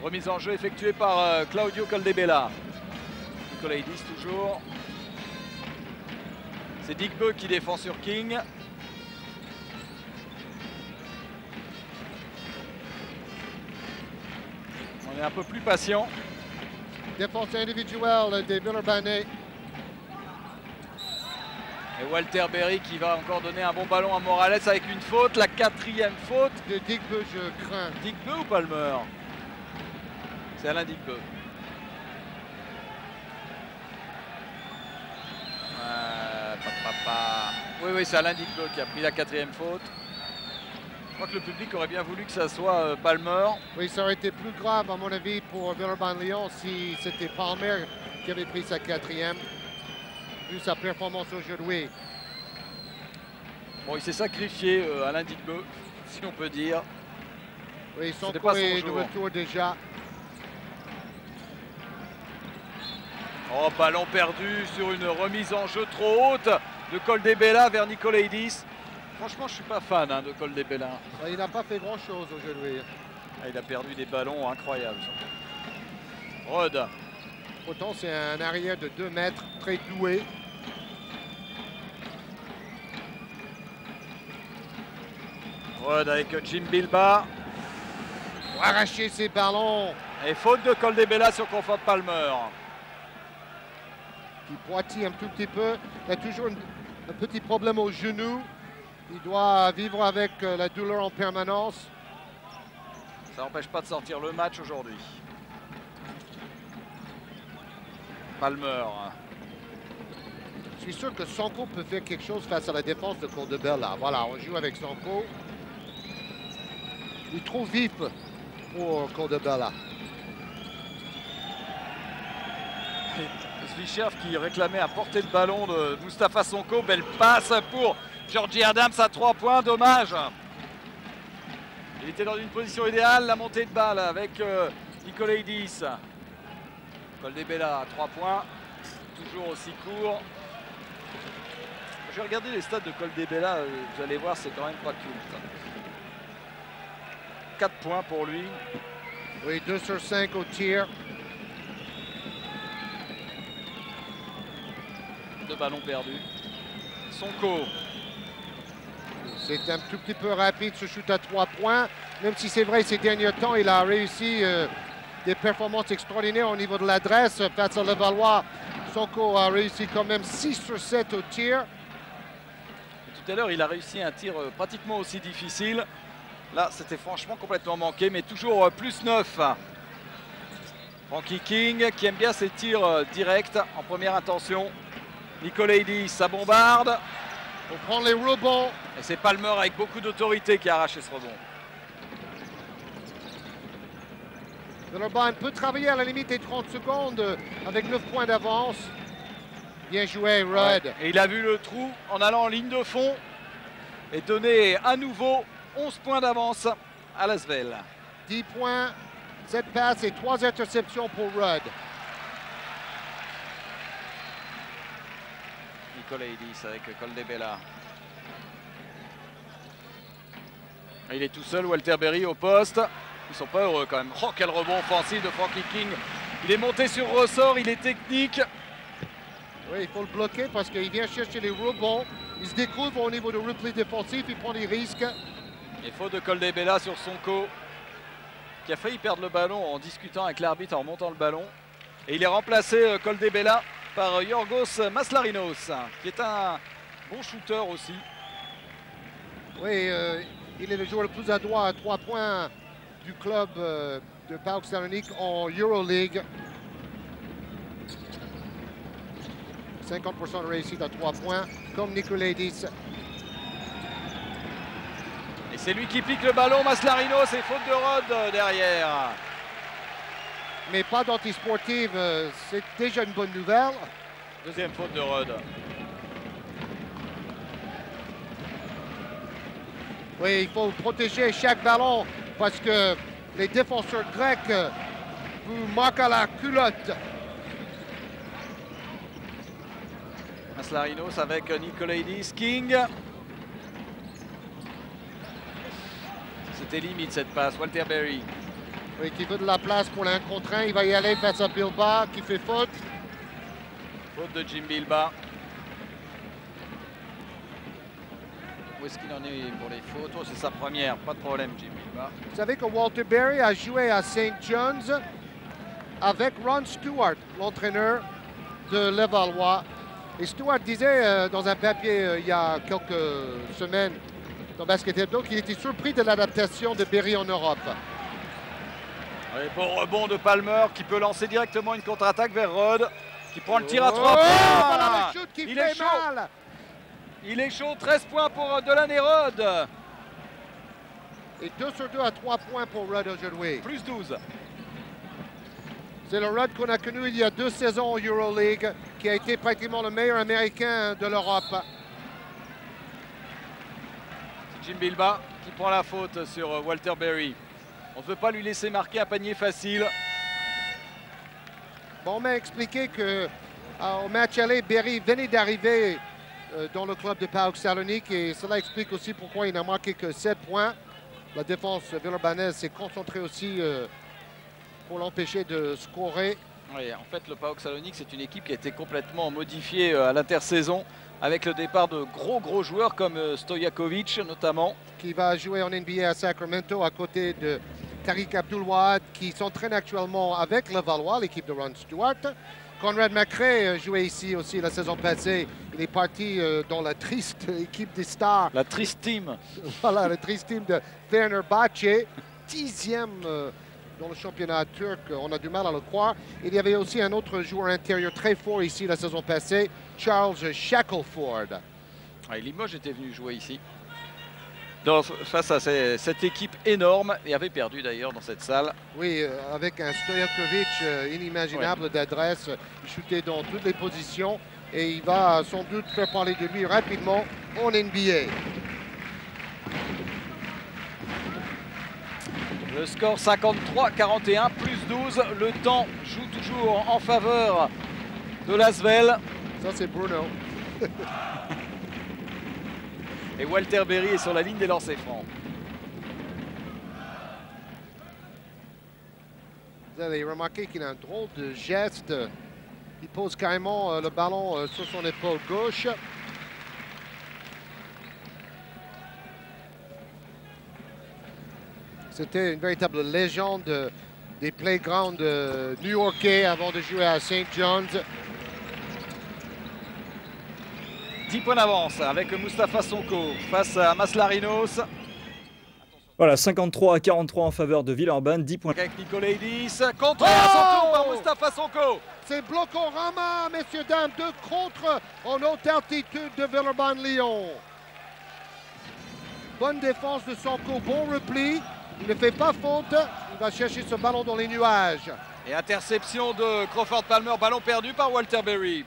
Remise en jeu effectuée par Claudio Caldebella. Nikolaidis toujours. C'est Digbeu qui défend sur King. On est un peu plus patient. Défense individuelle des Villeurbanais. Et Walter Berry qui va encore donner un bon ballon à Morales avec une faute. La 4e faute. De Digbeu, je crains. Digbeu ou Palmer? C'est Alain Digbeu. Oui, c'est Alain Digbeu qui a pris la 4e faute. Je crois que le public aurait bien voulu que ça soit Palmer. Oui, ça aurait été plus grave, à mon avis, pour Villeurbanne-Lyon si c'était Palmer qui avait pris sa 4e, vu sa performance aujourd'hui. Bon, il s'est sacrifié, Alain Digbeu, si on peut dire. Oui, son coup est de retour déjà. Oh, ballon perdu sur une remise en jeu trop haute de Caldebella vers Nikolaidis. Franchement, je ne suis pas fan de Caldebella. Il n'a pas fait grand-chose aujourd'hui. Il a perdu des ballons incroyables. Rod. Pourtant, c'est un arrière de 2 mètres, très doué. Rod avec Jim Bilba. Pour arracher ses ballons. Et faute de Caldebella sur Crawford Palmer. Qui boitille un tout petit peu. Il a toujours un petit problème au genou. Il doit vivre avec la douleur en permanence. Ça n'empêche pas de sortir le match aujourd'hui. Palmer. Je suis sûr que Sonko peut faire quelque chose face à la défense de Caldebella. Voilà, on joue avec Sonko. Il est trop vif pour Caldebella. Zvichev qui réclamait à porter le ballon de Mustapha Sonko. Belle passe pour Georgie Adams à 3 points. Dommage. Il était dans une position idéale. La montée de balle avec Nikolaidis. Caldebella à 3 points. Toujours aussi court. Je vais regarder les stats de Caldebella. Vous allez voir, c'est quand même pas culte. 4 points pour lui. Oui, 2 sur 5 au tir. 2 ballons perdus. Sonko. C'est un tout petit peu rapide ce shoot à 3 points. Même si c'est vrai, ces derniers temps, il a réussi des performances extraordinaires au niveau de l'adresse. Face à Levallois, Sonko a réussi quand même 6 sur 7 au tir. Et tout à l'heure, il a réussi un tir pratiquement aussi difficile. Là, c'était franchement complètement manqué, mais toujours plus 9. Frankie King qui aime bien ses tirs directs en première intention. Nikolaidis, ça bombarde. Pour prendre les rebonds. Et c'est Palmer avec beaucoup d'autorité qui a arraché ce rebond. Villeurbanne peut travailler à la limite des 30 secondes avec 9 points d'avance. Bien joué, Rod. Ouais. Et il a vu le trou en allant en ligne de fond et donner à nouveau 11 points d'avance à l'Asvel. 10 points, 7 passes et 3 interceptions pour Rod. Nikolaidis avec Caldebella. Il est tout seul, Walter Berry au poste. Ils sont pas heureux quand même. Oh, quel rebond offensif de Frankie King. Il est monté sur ressort, il est technique. Oui, il faut le bloquer parce qu'il vient chercher les rebonds. Il se découvre au niveau de repli défensif, il prend des risques. Et faute de Caldebella sur Sonko, qui a failli perdre le ballon en discutant avec l'arbitre, en remontant le ballon. Et il est remplacé, Caldebella, par Yorgos Maslarinos, qui est un bon shooter aussi. Oui, il est le joueur le plus adroit à 3 points du club de PAOK Salonique en Euroleague. 50% de réussite à 3 points, comme Nikolaidis. Et c'est lui qui pique le ballon, Maslarinos, et faute de Rod derrière. mais pas d'antisportive. C'est déjà une bonne nouvelle. Deuxième faute de Rudd. Oui, il faut protéger chaque ballon parce que les défenseurs grecs vous marquent à la culotte. Maslarinos avec Nikolaidis, King. C'était limite cette passe, Walter Berry. Oui, qui veut de la place pour l'un contre un. Il va y aller face à Bilba qui fait faute. Faute de Jim Bilba. Où est-ce qu'il en est pour les fautes? Oh, c'est sa première, pas de problème, Jim Bilba. Vous savez que Walter Berry a joué à St. John's avec Ron Stewart, l'entraîneur de Levallois. Et Stewart disait dans un papier il y a quelques semaines dans Basket Hebdo qu'il était surpris de l'adaptation de Berry en Europe. Et bon rebond de Palmer qui peut lancer directement une contre-attaque vers Rudd, qui prend le tir à 3 Oh, points. voilà le shoot qui Il fait est chaud. mal. Il est chaud, 13 points pour Delaney Rudd. Et 2 sur 2 à 3 points pour Rudd aujourd'hui. Plus 12. C'est le Rudd qu'on a connu il y a 2 saisons en Euroleague, qui a été pratiquement le meilleur américain de l'Europe. Jim Bilba qui prend la faute sur Walter Berry. On ne veut pas lui laisser marquer un panier facile. Bon, on m'a expliqué qu'au match aller, Berry venait d'arriver dans le club de PAOK Salonique et cela explique aussi pourquoi il n'a marqué que 7 points. La défense villeurbannaise s'est concentrée aussi pour l'empêcher de scorer. Oui, en fait, le PAOK Salonique, c'est une équipe qui a été complètement modifiée à l'intersaison avec le départ de gros joueurs comme Stojakovic notamment. Qui va jouer en NBA à Sacramento à côté de Tariq Abdul-Wahad qui s'entraîne actuellement avec Levallois, l'équipe de Ron Stewart. Conrad McRae jouait ici aussi la saison passée. Il est parti dans la triste équipe des Stars. La triste team. Voilà, la triste team de Fenerbahçe, 10e dans le championnat turc. On a du mal à le croire. Il y avait aussi un autre joueur intérieur très fort ici la saison passée, Charles Shackelford. Ouais, Limoges était venu jouer ici. Face à cette équipe énorme et avait perdu d'ailleurs dans cette salle. Oui, avec un Stojakovic inimaginable d'adresse. Il shootait dans toutes les positions et il va sans doute faire parler de lui rapidement en NBA. Le score 53-41, plus 12. Le temps joue toujours en faveur de l'Asvel. Ça, c'est Bruno. Et Walter Berry est sur la ligne des lancers francs. Vous avez remarqué qu'il a un drôle de geste. Il pose carrément le ballon sur son épaule gauche. C'était une véritable légende des playgrounds new-yorkais avant de jouer à St. John's. 10 points d'avance avec Mustapha Sonko face à Maslarinos. Voilà, 53-43 en faveur de Villeurbanne, 10 points. Avec Nikolaidis, contré à son tour par Mustapha Sonko. C'est Blocorama, messieurs, dames, 2 contre en haute altitude de Villeurbanne-Lyon. Bonne défense de Sonko, bon repli. Il ne fait pas faute, il va chercher ce ballon dans les nuages. Et interception de Crawford Palmer, ballon perdu par Walter Berry.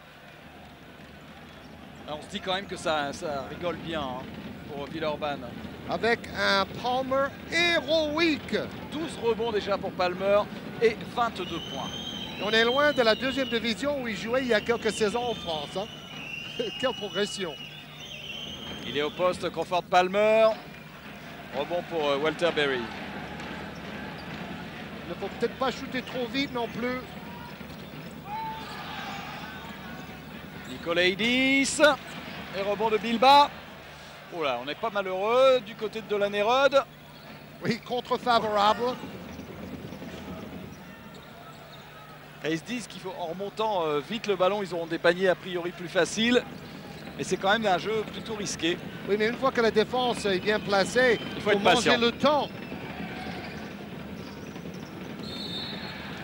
On se dit quand même que ça rigole bien pour Villeurbanne. Avec un Palmer héroïque. 12 rebonds déjà pour Palmer et 22 points. On est loin de la 2e division où il jouait il y a quelques saisons en France. Quelle progression. Il est au poste Crawford Palmer. Rebond pour Walter Berry. Il ne faut peut-être pas shooter trop vite non plus. Nikolaidis. Et rebond de Bilba. Oh là, on n'est pas malheureux du côté de Delaney Rudd. Oui, contre-favorable. Et ils se disent qu'il faut, en remontant vite le ballon, ils auront des paniers a priori plus faciles. Mais c'est quand même un jeu plutôt risqué. Oui, mais une fois que la défense est bien placée, il faut être manger patient. le temps.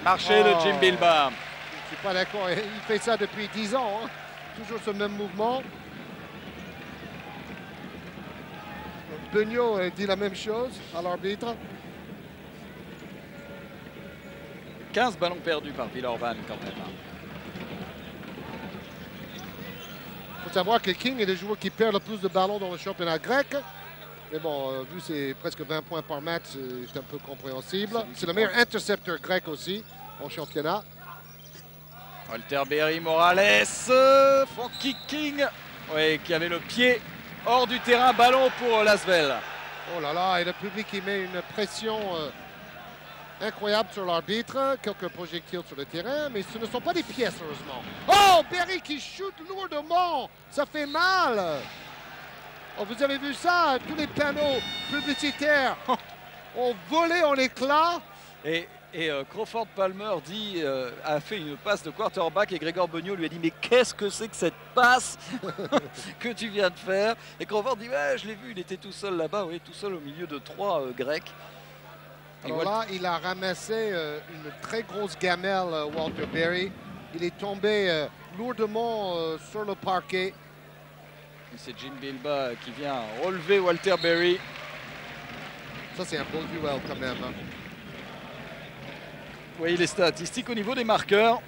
Marché de Jim Bilba. Je ne suis pas d'accord. Il fait ça depuis 10 ans. Toujours ce même mouvement. Beugnot dit la même chose à l'arbitre. 15 ballons perdus par Villeurbanne quand même. Il faut savoir que King est le joueur qui perd le plus de ballons dans le championnat grec. Mais bon, vu c'est presque 20 points par match, c'est un peu compréhensible. C'est le meilleur intercepteur grec aussi en championnat. Walter Berry, Morales, Frankie King, oui, qui avait le pied hors du terrain, ballon pour Lasvel. Oh là là, et le public qui met une pression incroyable sur l'arbitre. Quelques projectiles sur le terrain, mais ce ne sont pas des pièces, heureusement. Oh, Berry qui shoot lourdement, ça fait mal. Oh, vous avez vu ça, tous les panneaux publicitaires ont volé en éclats. Et Crawford Palmer a fait une passe de quarterback et Grégor Beugnot lui a dit mais qu'est-ce que c'est que cette passe que tu viens de faire? Et Crawford dit ouais, je l'ai vu, il était tout seul là-bas, oui, tout seul au milieu de 3 Grecs. Alors là, il a ramassé une très grosse gamelle, Walter Berry. Il est tombé lourdement sur le parquet. C'est Jim Bilba qui vient relever Walter Berry. Ça, c'est un beau duel quand même. Vous voyez les statistiques au niveau des marqueurs.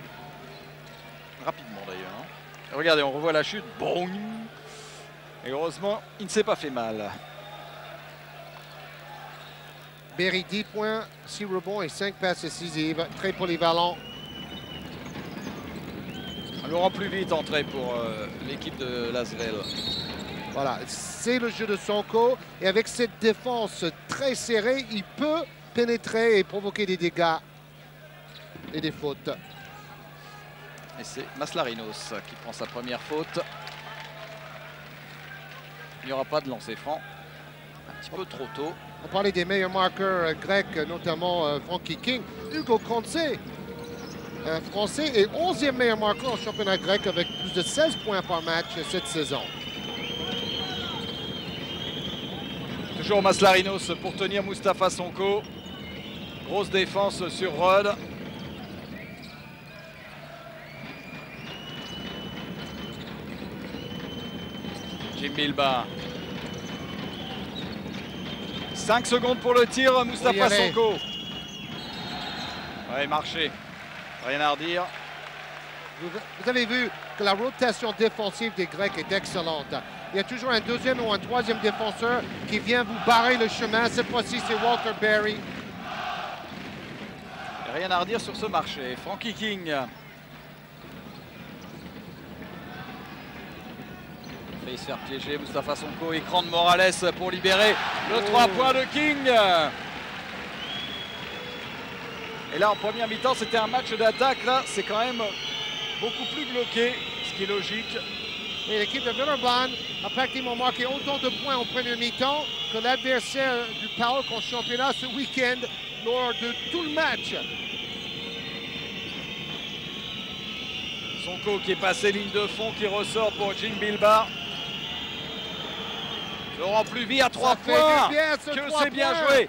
Rapidement d'ailleurs. Regardez, on revoit la chute. Boum. Et heureusement, il ne s'est pas fait mal. Berry, 10 points, 6 rebonds et 5 passes décisives. Très polyvalent. Laurent plus vite entrée pour l'équipe de Lasvel. Voilà, c'est le jeu de Sonko. Et avec cette défense très serrée, il peut pénétrer et provoquer des dégâts et des fautes. Et c'est Maslarinos qui prend sa première faute. Il n'y aura pas de lancer franc. Un petit peu trop tôt. On parlait des meilleurs marqueurs grecs, notamment Frankie King. Hugo Conce, un Français, est 11e meilleur marqueur au championnat grec avec plus de 16 points par match cette saison. Toujours Maslarinos pour tenir Mustapha Sonko. Grosse défense sur Rod. Jim Bilba. 5 secondes pour le tir, Mustapha Sonko. Ouais, marché. Rien à redire. Vous avez vu que la rotation défensive des Grecs est excellente. Il y a toujours un deuxième ou un troisième défenseur qui vient vous barrer le chemin. Cette fois-ci, c'est Walter Berry. Rien à redire sur ce marché. Frankie King. Il se faire piéger, Mustapha Sonko, écran de Morales pour libérer le 3 points de King. Et là en première mi-temps c'était un match d'attaque, là c'est quand même beaucoup plus bloqué, ce qui est logique. Et l'équipe de Villeurbanne a pratiquement marqué autant de points en première mi-temps que l'adversaire du PAOK en championnat ce week-end lors de tout le match. Sonko qui est passé ligne de fond, qui ressort pour Jim Bilba. Laurent Pluvy à 3 points, que c'est bien joué.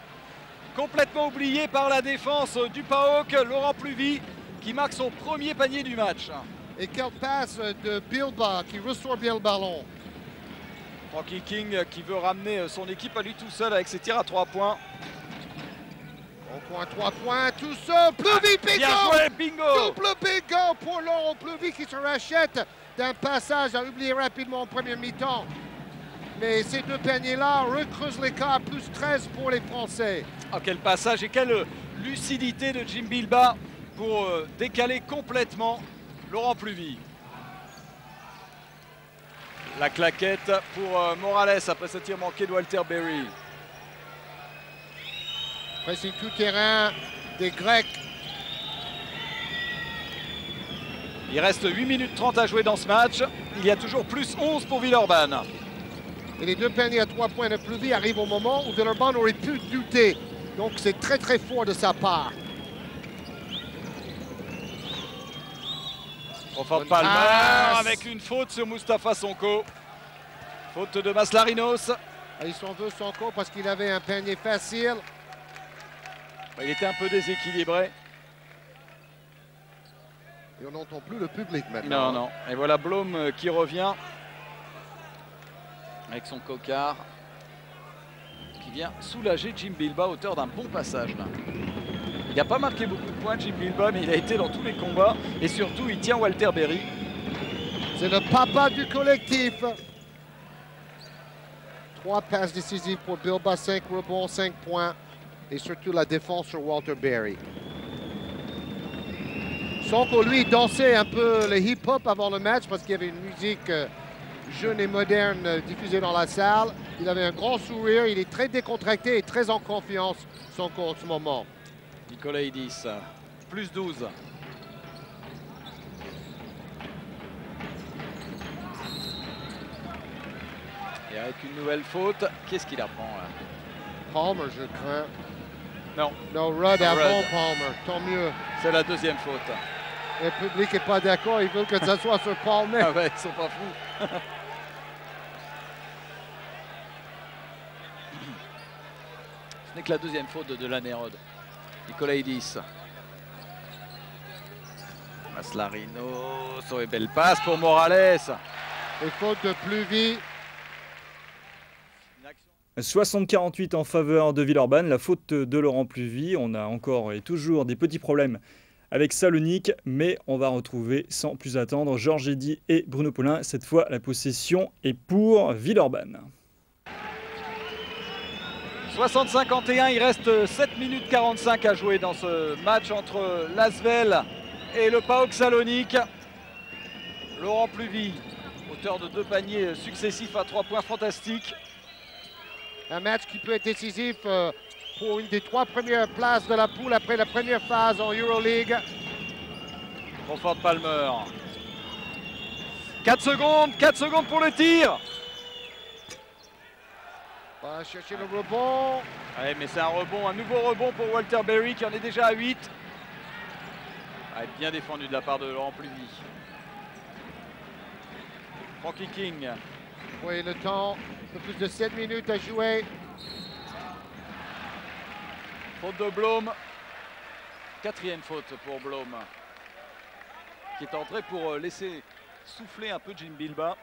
Complètement oublié par la défense du PAOK, Laurent Pluvy qui marque son premier panier du match. Et quelle passe de Bilba qui ressort bien le ballon. Frankie King qui veut ramener son équipe à lui tout seul avec ses tirs à 3 points. Au coin 3 points, tout seul, Pluvy, bingo! Bien joué, bingo! Double bingo pour Laurent Pluvy qui se rachète d'un passage à oublier rapidement en première mi-temps. Mais ces deux paniers-là recreusent l'écart, plus 13 pour les Français. Oh, quel passage et quelle lucidité de Jim Bilba pour décaler complètement Laurent Pluvy. La claquette pour Morales après ce tir manqué de Walter Berry. Pressing tout terrain des Grecs. Il reste 8 minutes 30 à jouer dans ce match. Il y a toujours plus 11 pour Villeurbanne. Et les deux paniers à 3 points de Pluvy arrivent au moment où Villeurbanne aurait pu douter. Donc c'est très très fort de sa part. Crawford Palmer avec une faute sur Mustapha Sonko. Faute de Maslarinos. Il s'en veut Sonko parce qu'il avait un panier facile. Il était un peu déséquilibré. Et on n'entend plus le public maintenant. Non, non. Et voilà Blom qui revient. Avec son cocard. Qui vient soulager Jim Bilba, auteur d'un bon passage là. Il n'a pas marqué beaucoup de points, Jim Bilba, mais il a été dans tous les combats. Et surtout, il tient Walter Berry. C'est le papa du collectif. 3 passes décisives pour Bilba, 5 rebonds, 5 points. Et surtout la défense sur Walter Berry. Sonko, lui, dansait un peu le hip-hop avant le match parce qu'il y avait une musique jeune et moderne diffusée dans la salle. Il avait un grand sourire, il est très décontracté et très en confiance, Sonko, en ce moment. Nikolaïdis, plus 12. Et avec une nouvelle faute, qu'est-ce qu'il apprend là? Palmer, je crains. Non. Non, Rudd avant Palmer, tant mieux. C'est la deuxième faute. Le public n'est pas d'accord, ils veulent que ça soit sur Palmer. Ah ouais, ils sont pas fous. Ce n'est que la deuxième faute de Lanérode. Nikolaïdis. Maslarino, sur une belle passe pour Morales. Et faute de Pluvy. 60-48 en faveur de Villeurbanne, la faute de Laurent Pluvy. On a encore et toujours des petits problèmes avec Salonique, mais on va retrouver sans plus attendre Georges Eddy et Bruno Paulin. Cette fois, la possession est pour Villeurbanne. 60-51, il reste 7 minutes 45 à jouer dans ce match entre l'Asvel et le PAOK Salonique. Laurent Pluvy, auteur de 2 paniers successifs à 3 points fantastiques. Un match qui peut être décisif pour une des 3 premières places de la poule après la première phase en Euroleague. Crawford Palmer. 4 secondes pour le tir. On va chercher le rebond. Ouais, mais c'est un rebond, un nouveau rebond pour Walter Berry qui en est déjà à 8. Ouais, bien défendu de la part de Laurent Pluvy. Frankie King. Oui, le temps, un peu plus de 7 minutes à jouer. Faute de Blom. 4e faute pour Blom. Qui est entré pour laisser souffler un peu Jim Bilba.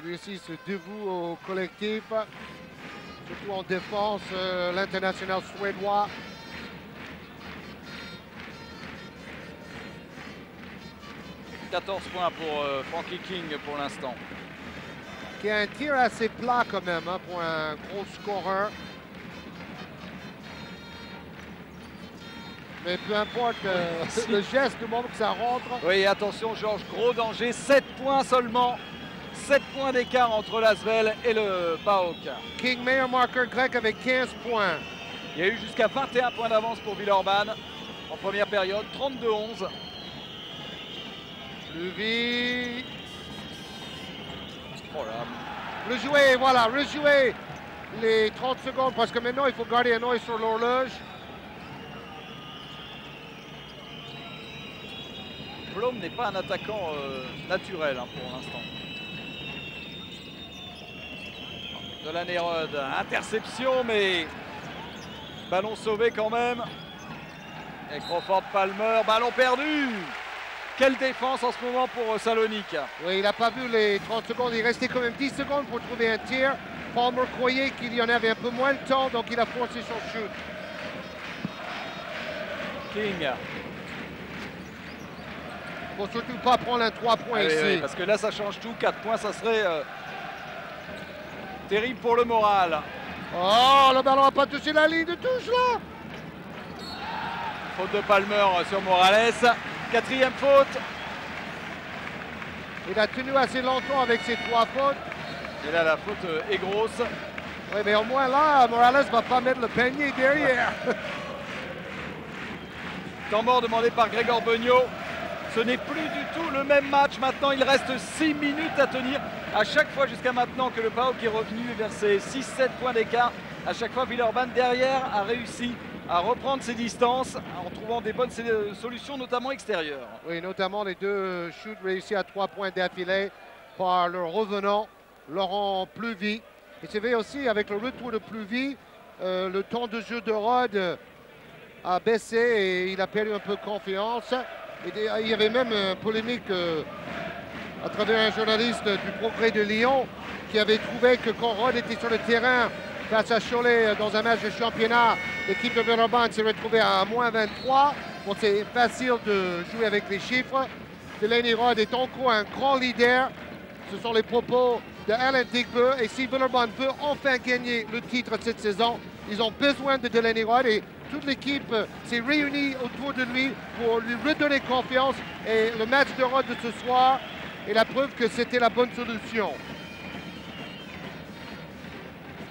Lui aussi se dévoue au collectif. Surtout en défense, l'international suédois. « 14 points pour Frankie King pour l'instant. » Qui a un tir assez plat quand même hein, pour un gros scoreur. Mais peu importe, le geste montre que ça rentre. Oui, attention Georges, gros danger, 7 points seulement. 7 points d'écart entre l'Asvel et le PAOK. King, meilleur marqueur grec avec 15 points. Il y a eu jusqu'à 21 points d'avance pour Villeurbanne en première période, 32-11. Pluvy. Oh là. Rejouer, voilà, rejouer les 30 secondes parce que maintenant il faut garder un œil sur l'horloge. Blom n'est pas un attaquant naturel hein, pour l'instant. De la Nérode, interception mais ballon sauvé quand même. Et Crawford Palmer, ballon perdu. Quelle défense en ce moment pour Salonique. Oui, il n'a pas vu les 30 secondes, il restait quand même 10 secondes pour trouver un tir. Palmer croyait qu'il y en avait un peu moins de temps, donc il a forcé son shoot. King. Il ne faut surtout pas prendre un 3 points ici. Oui, parce que là ça change tout, 4 points ça serait terrible pour le moral. Oh, le ballon n'a pas touché la ligne de touche là. Faute de Palmer sur Morales. 4e faute. Il a tenu assez longtemps avec ses 3 fautes. Et là, la faute est grosse. Oui, mais au moins là, Morales ne va pas mettre le panier derrière. Temps mort demandé par Grégor Beugnot. Ce n'est plus du tout le même match. Maintenant, il reste 6 minutes à tenir. À chaque fois jusqu'à maintenant que le PAOK est revenu vers ses 6-7 points d'écart, à chaque fois Villeurbanne derrière a réussi à reprendre ses distances en trouvant des bonnes solutions, notamment extérieures. Oui, notamment les 2 shoots réussis à 3 points d'affilée par le revenant Laurent Pluvy. Et c'est vrai aussi, avec le retour de Pluvy, le temps de jeu de Rudd a baissé et il a perdu un peu confiance. Et il y avait même une polémique à travers un journaliste du Progrès de Lyon qui avait trouvé que quand Rudd était sur le terrain, face à Cholet dans un match de championnat. L'équipe de Villeurbanne s'est retrouvée à moins 23. Bon, c'est facile de jouer avec les chiffres. Delaney Rod est encore un grand leader. Ce sont les propos de Alan Digbe. Et si Villeurbanne veut enfin gagner le titre cette saison, ils ont besoin de Delaney Rod. Et toute l'équipe s'est réunie autour de lui pour lui redonner confiance. Et le match de Rod de ce soir est la preuve que c'était la bonne solution.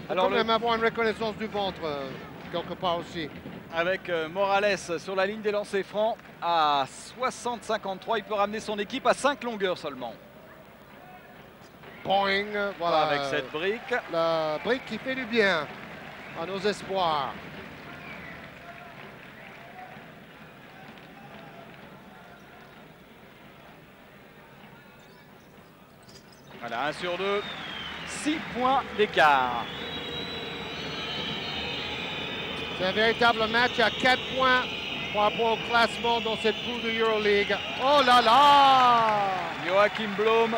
Alors, quand même avoir une reconnaissance du ventre, quelque part aussi. Avec Morales sur la ligne des lancers francs à 60-53, il peut ramener son équipe à 5 longueurs seulement. Boing, voilà. Avec cette brique. La brique qui fait du bien à nos espoirs. Voilà, 1 sur 2, 6 points d'écart. C'est un véritable match à 4 points par rapport au classement dans cette poule de Euroleague. Oh là là! Joachim Blom,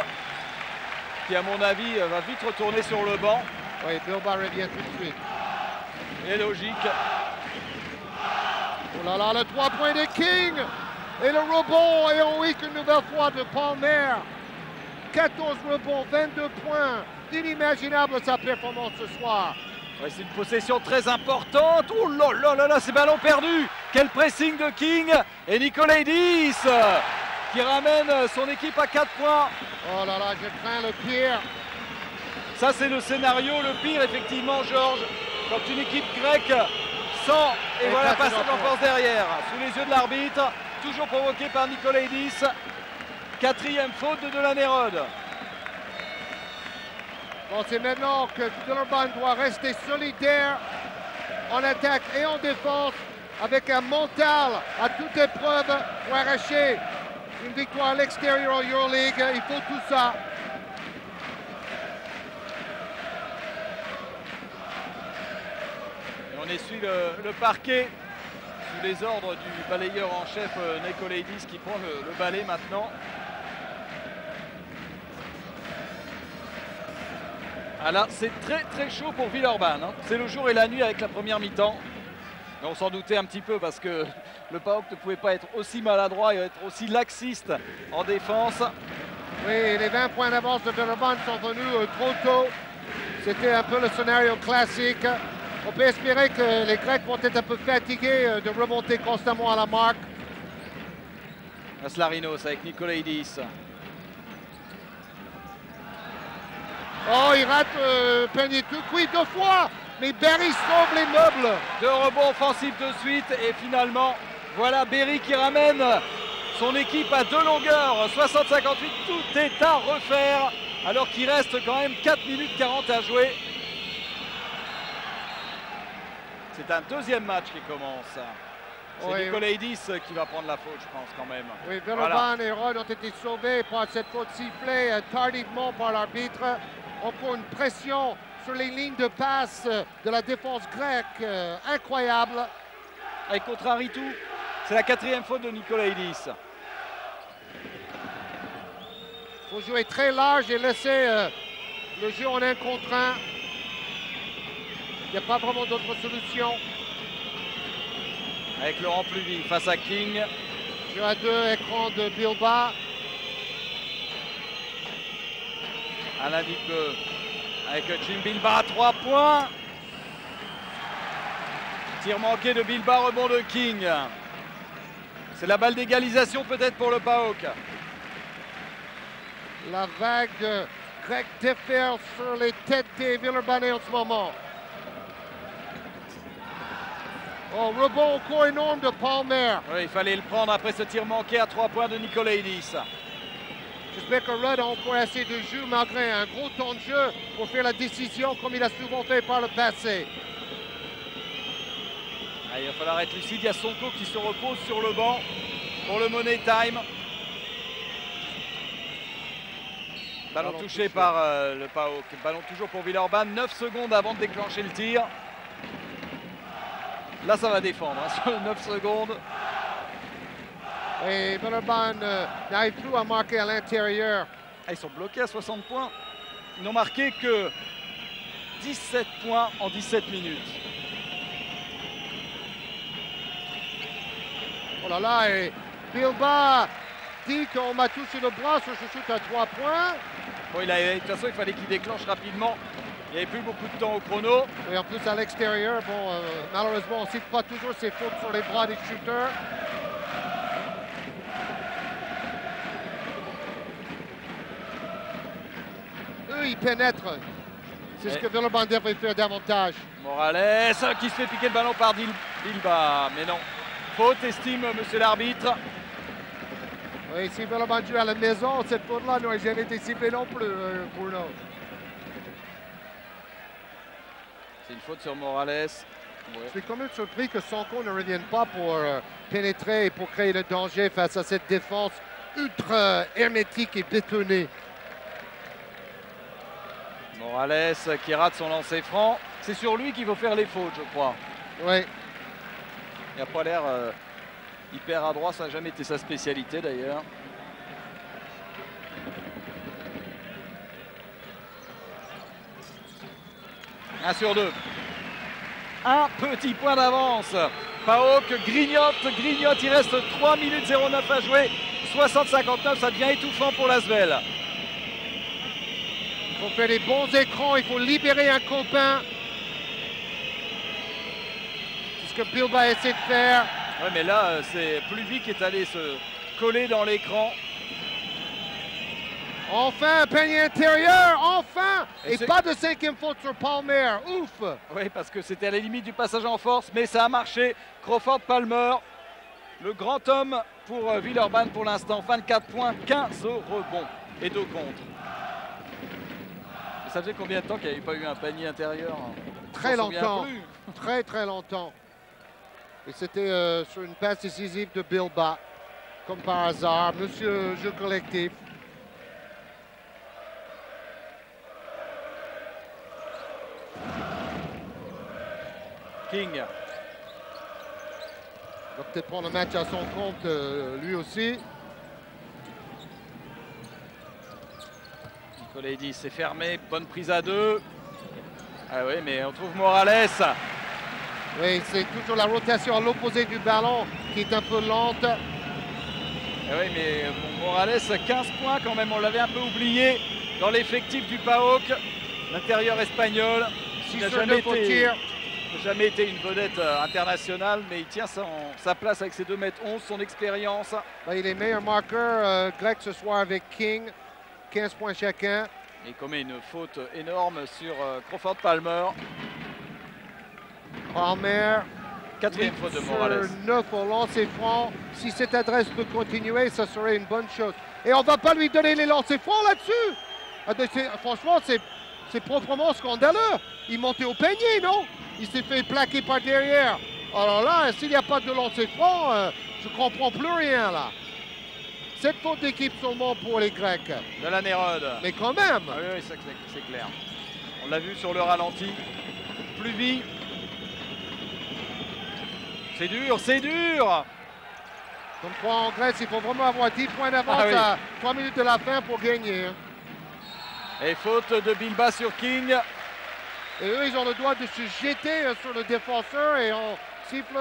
qui à mon avis va vite retourner sur le banc. Oui, Bilbao revient tout de suite. Et logique. Oh là là, le 3 points de King! Et le rebond héroïque une nouvelle fois de Palmer. 14 rebonds, 22 points. Inimaginable sa performance ce soir. Ouais, c'est une possession très importante. Oh là là là là, c'est ballon perdu. Quel pressing de King. Et Nikolaidis qui ramène son équipe à 4 points. Oh là là, je crains le pire. Ça, c'est le scénario le pire, effectivement, Georges. Quand une équipe grecque sent, et voilà, passe en force derrière. Sous les yeux de l'arbitre, toujours provoqué par Nikolaidis. 4e faute de Delaney Rod. Bon, c'est maintenant que Villeurbanne doit rester solidaire en attaque et en défense avec un mental à toute épreuve pour arracher une victoire à l'extérieur en Euroleague. Il faut tout ça. Et on essuie le parquet sous les ordres du balayeur en chef Nikolaidis qui prend le balai maintenant. Ah là, c'est très très chaud pour Villeurbanne. Hein. C'est le jour et la nuit avec la première mi-temps. Mais on s'en doutait un petit peu parce que le PAOK ne pouvait pas être aussi maladroit et être aussi laxiste en défense. Oui, les 20 points d'avance de Villeurbanne sont venus trop tôt. C'était un peu le scénario classique. On peut espérer que les Grecs vont être un peu fatigués de remonter constamment à la marque. Aslarinos avec Nikolaidis. Oh, il rate Peigny tout cuit 2 fois, mais Berry sauve les meubles. 2 rebonds offensifs de suite et finalement, voilà Berry qui ramène son équipe à 2 longueurs. 60-58, tout est à refaire alors qu'il reste quand même 4 minutes 40 à jouer. C'est un deuxième match qui commence. C'est Nikolaidis qui va prendre la faute, je pense, quand même. Oui, Villeurbanne et Rod ont été sauvés par cette faute sifflée tardivement par l'arbitre. Encore une pression sur les lignes de passe de la défense grecque, incroyable. Il contrarie tout. C'est la 4e faute de Nikolaidis. Il faut jouer très large et laisser le jeu en 1 contre 1. Il n'y a pas vraiment d'autre solution. Avec Laurent Pluvy face à King. Jeu à 2, écran de Bilbao. Alain Digbe avec Jim Bilbao à 3 points. Tir manqué de Bilbao, rebond de King. C'est la balle d'égalisation peut-être pour le PAOK. La vague grecque déferle sur les têtes des Villeurbanais en ce moment. Oh, rebond encore énorme de Palmer. Oui, il fallait le prendre après ce tir manqué à 3 points de Nikolaidis. J'espère que Rudd a encore assez de jeu malgré un gros temps de jeu pour faire la décision comme il a souvent fait par le passé. Ah, il va falloir être lucide. Il y a Sonko qui se repose sur le banc pour le Money Time. Ballon touché par le PAOK. Ballon toujours pour Villeurbanne. 9 secondes avant de déclencher le tir. Là, ça va défendre hein, sur 9 secondes. Et Villeurbanne n'arrive plus à marquer à l'intérieur. Ah, ils sont bloqués à 60 points. Ils n'ont marqué que 17 points en 17 minutes. Oh là là, et Bilba dit qu'on m'a touché le bras sur ce shoot à 3 points. Bon, de toute façon, il fallait qu'il déclenche rapidement. Il n'y avait plus beaucoup de temps au chrono. Et en plus, à l'extérieur, bon, malheureusement, on ne cite pas toujours ses fautes sur les bras des shooters. Eux, ils pénètrent. C'est ce que Villeurbanne devrait faire davantage. Morales qui se fait piquer le ballon par Bilba. Mais non. Faute, estime monsieur l'arbitre. Oui, si Villeurbanne joue à la maison, cette faute-là n'aurait jamais été sifflée non plus, Bruno. C'est une faute sur Morales. Ouais. Je suis quand même surpris que Sonko ne revienne pas pour pénétrer et pour créer le danger face à cette défense ultra hermétique et bétonnée. Morales qui rate son lancer franc. C'est sur lui qu'il faut faire les fautes, je crois. Oui. Il n'a pas l'air hyper adroit, ça n'a jamais été sa spécialité d'ailleurs. Un sur deux. Un petit point d'avance. PAOK grignote, il reste 3 minutes 09 à jouer. 60-59, ça devient étouffant pour l'Asvel. Il faut faire des bons écrans, il faut libérer un copain. C'est ce que Bilba essaie de faire. Ouais, mais là, c'est Pluvy qui est allé se coller dans l'écran. Enfin, un panier intérieur, enfin! Et c'est pas de 5e faute sur Palmer, ouf! Oui, parce que c'était à la limite du passage en force, mais ça a marché. Crawford Palmer, le grand homme pour Villeurbanne pour l'instant. 24 points, 15 rebonds et 2 contre. Et ça faisait combien de temps qu'il n'y avait pas eu un panier intérieur? Très longtemps, très longtemps. Et c'était sur une passe décisive de Bilba, comme par hasard. Monsieur jeu collectif. King. Il va peut-être prendre le match à son compte, lui aussi. Nicolaides c'est fermé, bonne prise à 2. Ah oui, mais on trouve Morales. Oui, c'est toujours la rotation à l'opposé du ballon qui est un peu lente. Ah oui, mais bon, Morales, 15 points quand même, on l'avait un peu oublié dans l'effectif du PAOK. L'intérieur espagnol, il n'a jamais été une vedette internationale, mais il tient sa place avec ses 2,11 m, son expérience. Ben, il est meilleur marqueur grec ce soir avec King, 15 points chacun. Il commet une faute énorme sur Crawford Palmer. Palmer, 4e faute de Morales. 9 au lancer franc. Si cette adresse peut continuer, ça serait une bonne chose. Et on ne va pas lui donner les lancers francs là-dessus. Franchement, c'est proprement scandaleux. Il montait au panier, non? Il s'est fait plaquer par derrière. Alors là, s'il n'y a pas de lancer franc, je ne comprends plus rien là. 7 fautes d'équipe seulement pour les Grecs. De la Nérode. Mais quand même. Ah oui, c'est clair. On l'a vu sur le ralenti. Pluvy. C'est dur, c'est dur. Comme quoi en Grèce, il faut vraiment avoir 10 points d'avance à 3 minutes de la fin pour gagner. Et faute de Bilba sur King. Et eux, ils ont le droit de se jeter sur le défenseur et on siffle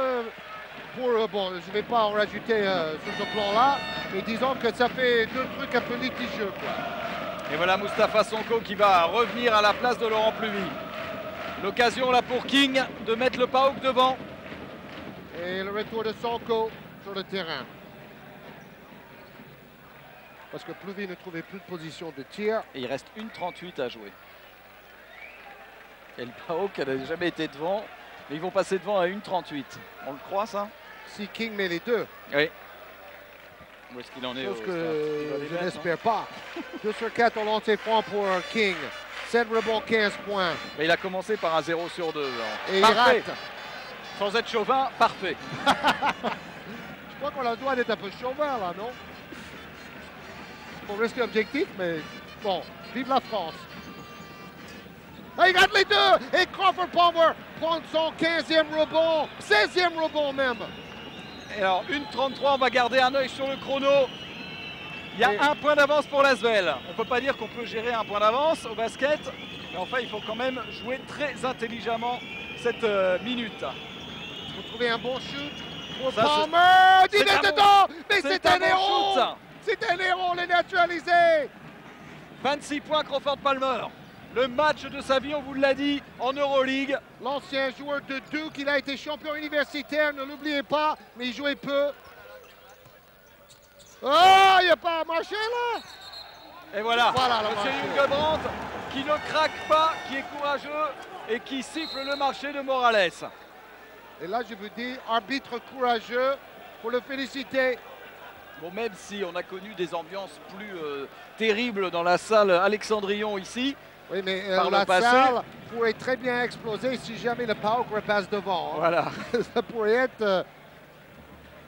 pour... bon, je ne vais pas en rajouter sur ce plan-là, mais disons que ça fait 2 trucs un peu litigieux, quoi. Et voilà Moustapha Sonko qui va revenir à la place de Laurent Pluvy. L'occasion là pour King de mettre le PAOK devant. Et le retour de Sonko sur le terrain. Parce que Pluvy ne trouvait plus de position de tir. Et il reste 1:38 à jouer. Et le PAOK n'a jamais été devant, mais ils vont passer devant à 1:38. On le croit ça? Si King met les deux. Oui. Où est-ce qu'il en est? Chose que je n'espère pas. 2 sur 4 au lancer franc pour King. 7 rebonds, 15 points. Mais il a commencé par un 0 sur 2. Et parfait. il rate. Sans être chauvin, parfait. Je crois qu'on a le droit d'être un peu chauvin là, non? Pour rester objectif, mais bon, vive la France. Ah, il rate les deux! Et Crawford Palmer prend son 15e rebond, 16e rebond même. Et alors, 1:33, on va garder un œil sur le chrono. Il y a un point d'avance pour l'Asvel. On ne peut pas dire qu'on peut gérer un point d'avance au basket. Et enfin, il faut quand même jouer très intelligemment cette minute. Il faut trouver un bon shoot pour Ça, Palmer. Il c'est est un dedans. Mais c'est c'est un un bon héros. shoot, ça. C'est un héros, le naturalisé. 26 points Crawford Palmer. Le match de sa vie, on vous l'a dit, en Euroleague. L'ancien joueur de Duke, il a été champion universitaire, ne l'oubliez pas, mais il jouait peu. Oh, il n'a pas marché là. Et voilà, Voilà le Monsieur marché. Hildebrandt qui ne craque pas, qui est courageux et qui siffle le marché de Morales. Et là, je vous dis, arbitre courageux, pour le féliciter. Bon, même si on a connu des ambiances plus terribles dans la salle Alexandrion ici, Oui, mais Par le la passé. salle pourrait très bien exploser si jamais le PAOK repasse devant. hein. voilà. Ça pourrait être...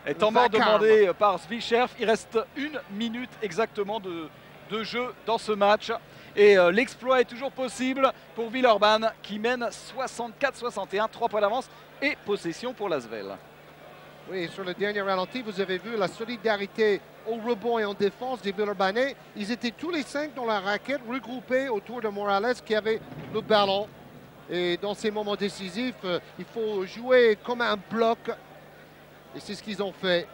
Étant mort vacarme. demandé par Svicherf, il reste 1 minute exactement de jeu dans ce match. Et l'exploit est toujours possible pour Villeurbanne qui mène 64-61, 3 points d'avance et possession pour l'Asvel. Oui, sur le dernier ralenti, vous avez vu la solidarité au rebond et en défense des Villeurbanais. Ils étaient tous les 5 dans la raquette, regroupés autour de Morales qui avait le ballon. Et dans ces moments décisifs, il faut jouer comme un bloc. Et c'est ce qu'ils ont fait.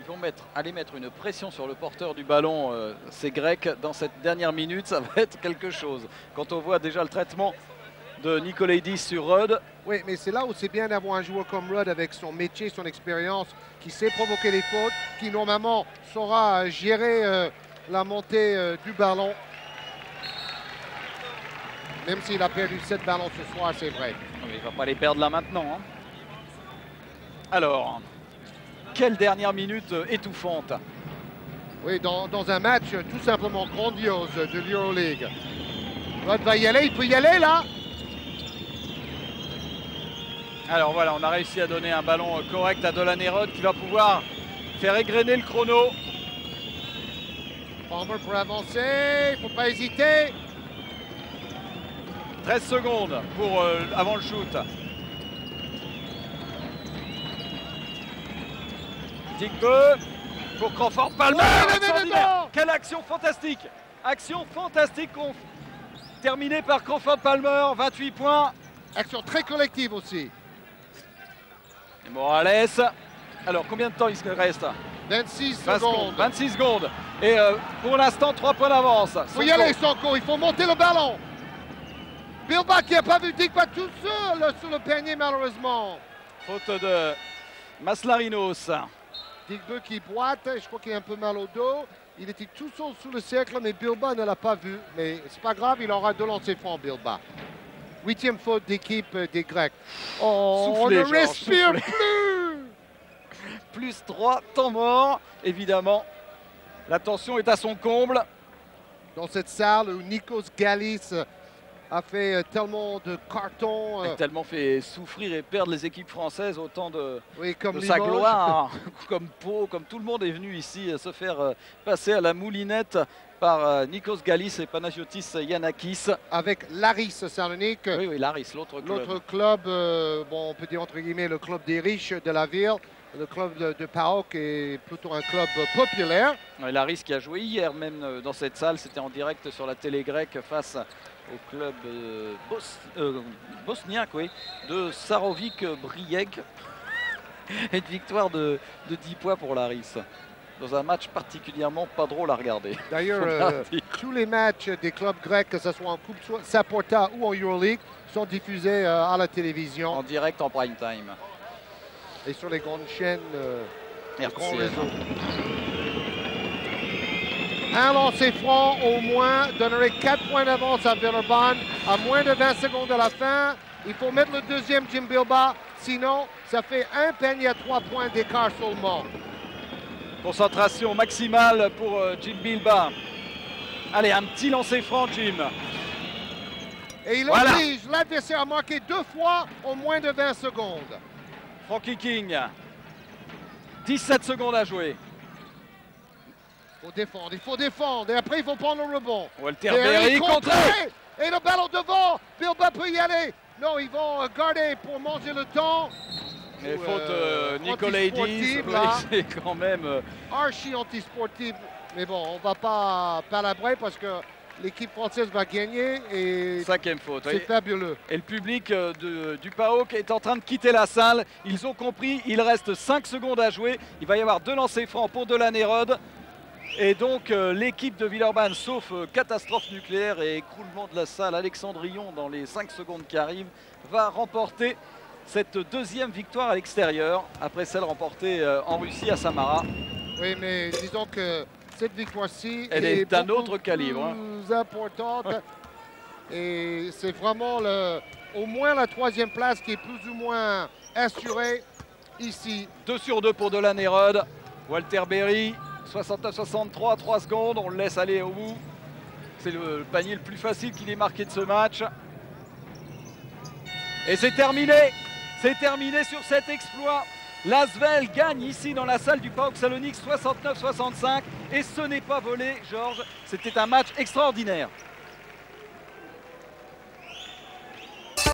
Ils vont aller mettre une pression sur le porteur du ballon, ces Grecs, dans cette dernière minute. Ça va être quelque chose. Quand on voit déjà le traitement de Nikolaidis sur Rudd, Oui, mais c'est là où c'est bien d'avoir un joueur comme Rudd avec son métier, son expérience, qui sait provoquer les fautes, qui normalement saura gérer la montée du ballon. Même s'il a perdu 7 ballons ce soir, c'est vrai. il ne va pas les perdre là maintenant. hein. Alors, quelle dernière minute étouffante. Oui, dans un match tout simplement grandiose de l'Euroleague. Rudd va y aller, il peut y aller là. Alors voilà, on a réussi à donner un ballon correct à Delaney Rudd qui va pouvoir faire égrener le chrono. Palmer pour avancer, il ne faut pas hésiter. 13 secondes pour avant le shoot. Digbeu pour Crawford Palmer. Ouais, Extraordinaire. non. Quelle action fantastique. Action fantastique terminée par Crawford Palmer. 28 points. Action très collective aussi. Et Morales. Alors combien de temps il se reste? 26 20 secondes. 26 secondes. Et pour l'instant 3 points d'avance. Il faut y aller, Sonko, il faut monter le ballon. Bilbao qui n'a pas vu Dick pas tout seul sur le panier malheureusement. Faute de Maslarinos. Digbeu qui boite, je crois qu'il a un peu mal au dos. Il était tout seul sous le cercle, mais Bilbao ne l'a pas vu. Mais c'est pas grave, il aura 2 lancers francs, Bilbao. 8e faute d'équipe des Grecs. Oh, Soufflez, on ne Georges, respire soufflez. plus. Plus 3, temps mort. Évidemment, la tension est à son comble. Dans cette salle où Nikos Galis a fait tellement de cartons. Il a tellement fait souffrir et perdre les équipes françaises, autant de Oui, comme sa Limoges. gloire, comme Pau, comme tout le monde est venu ici se faire passer à la moulinette par Nikos Galis et Panagiotis Yanakis. Avec Laris Salonique. Oui, oui, Laris, l'autre club. L'autre club, bon, on peut dire entre guillemets le club des riches de la ville. Le club de PAOK est plutôt un club populaire. Ouais, Laris qui a joué hier même dans cette salle, c'était en direct sur la télé grecque face au club bosniaque, oui, de Sarovic Brijeg. Une victoire de 10 points pour Laris. Dans un match particulièrement pas drôle à regarder. D'ailleurs, Faut bien dire. tous les matchs des clubs grecs, que ce soit en Coupe Saporta ou en Euroleague, sont diffusés à la télévision En direct en prime time. et sur les grandes chaînes, les grands RTL. réseaux. Un lancer franc au moins donnerait 4 points d'avance à Villeurbanne à moins de 20 secondes de la fin. Il faut mettre le deuxième Jim Bilbao, sinon ça fait un panier à 3 points d'écart seulement. Concentration maximale pour Jim Bilbao. Allez, un petit lancer franc, Jim. Et il Voilà. oblige l'adversaire à marquer 2 fois en moins de 20 secondes. Frankie King. 17 secondes à jouer. Il faut défendre. Et après, il faut prendre le rebond. Walter Berry contre. Et le ballon devant. Bilbao peut y aller. Non, ils vont garder pour manger le temps. Et Ou, faute Nikolaidis. antisportive, Oui, là. c'est quand même. Archi anti-sportif. Mais bon, on va pas palabrer parce que l'équipe française va gagner et 5e faute. c'est fabuleux. Et le public du PAOK est en train de quitter la salle. Ils ont compris, il reste 5 secondes à jouer. Il va y avoir 2 lancers francs pour Delan Hérode. Et donc l'équipe de Villeurbanne, sauf catastrophe nucléaire et écroulement de la salle Alexandrion dans les 5 secondes qui arrivent, va remporter cette 2e victoire à l'extérieur, après celle remportée en Russie à Samara. Oui, mais disons que cette victoire-ci Elle est d'un beaucoup autre calibre. Plus importante. Et c'est vraiment au moins la 3e place qui est plus ou moins assurée ici. 2 sur 2 pour Delan Hérode. Walter Berry, 69-63, 3 secondes. On le laisse aller au bout. C'est le panier le plus facile qu'il ait marqué de ce match. Et c'est terminé. C'est terminé sur cet exploit. L'Asvel gagne ici dans la salle du PAOK Salonique 69-65. Et ce n'est pas volé, Georges. C'était un match extraordinaire.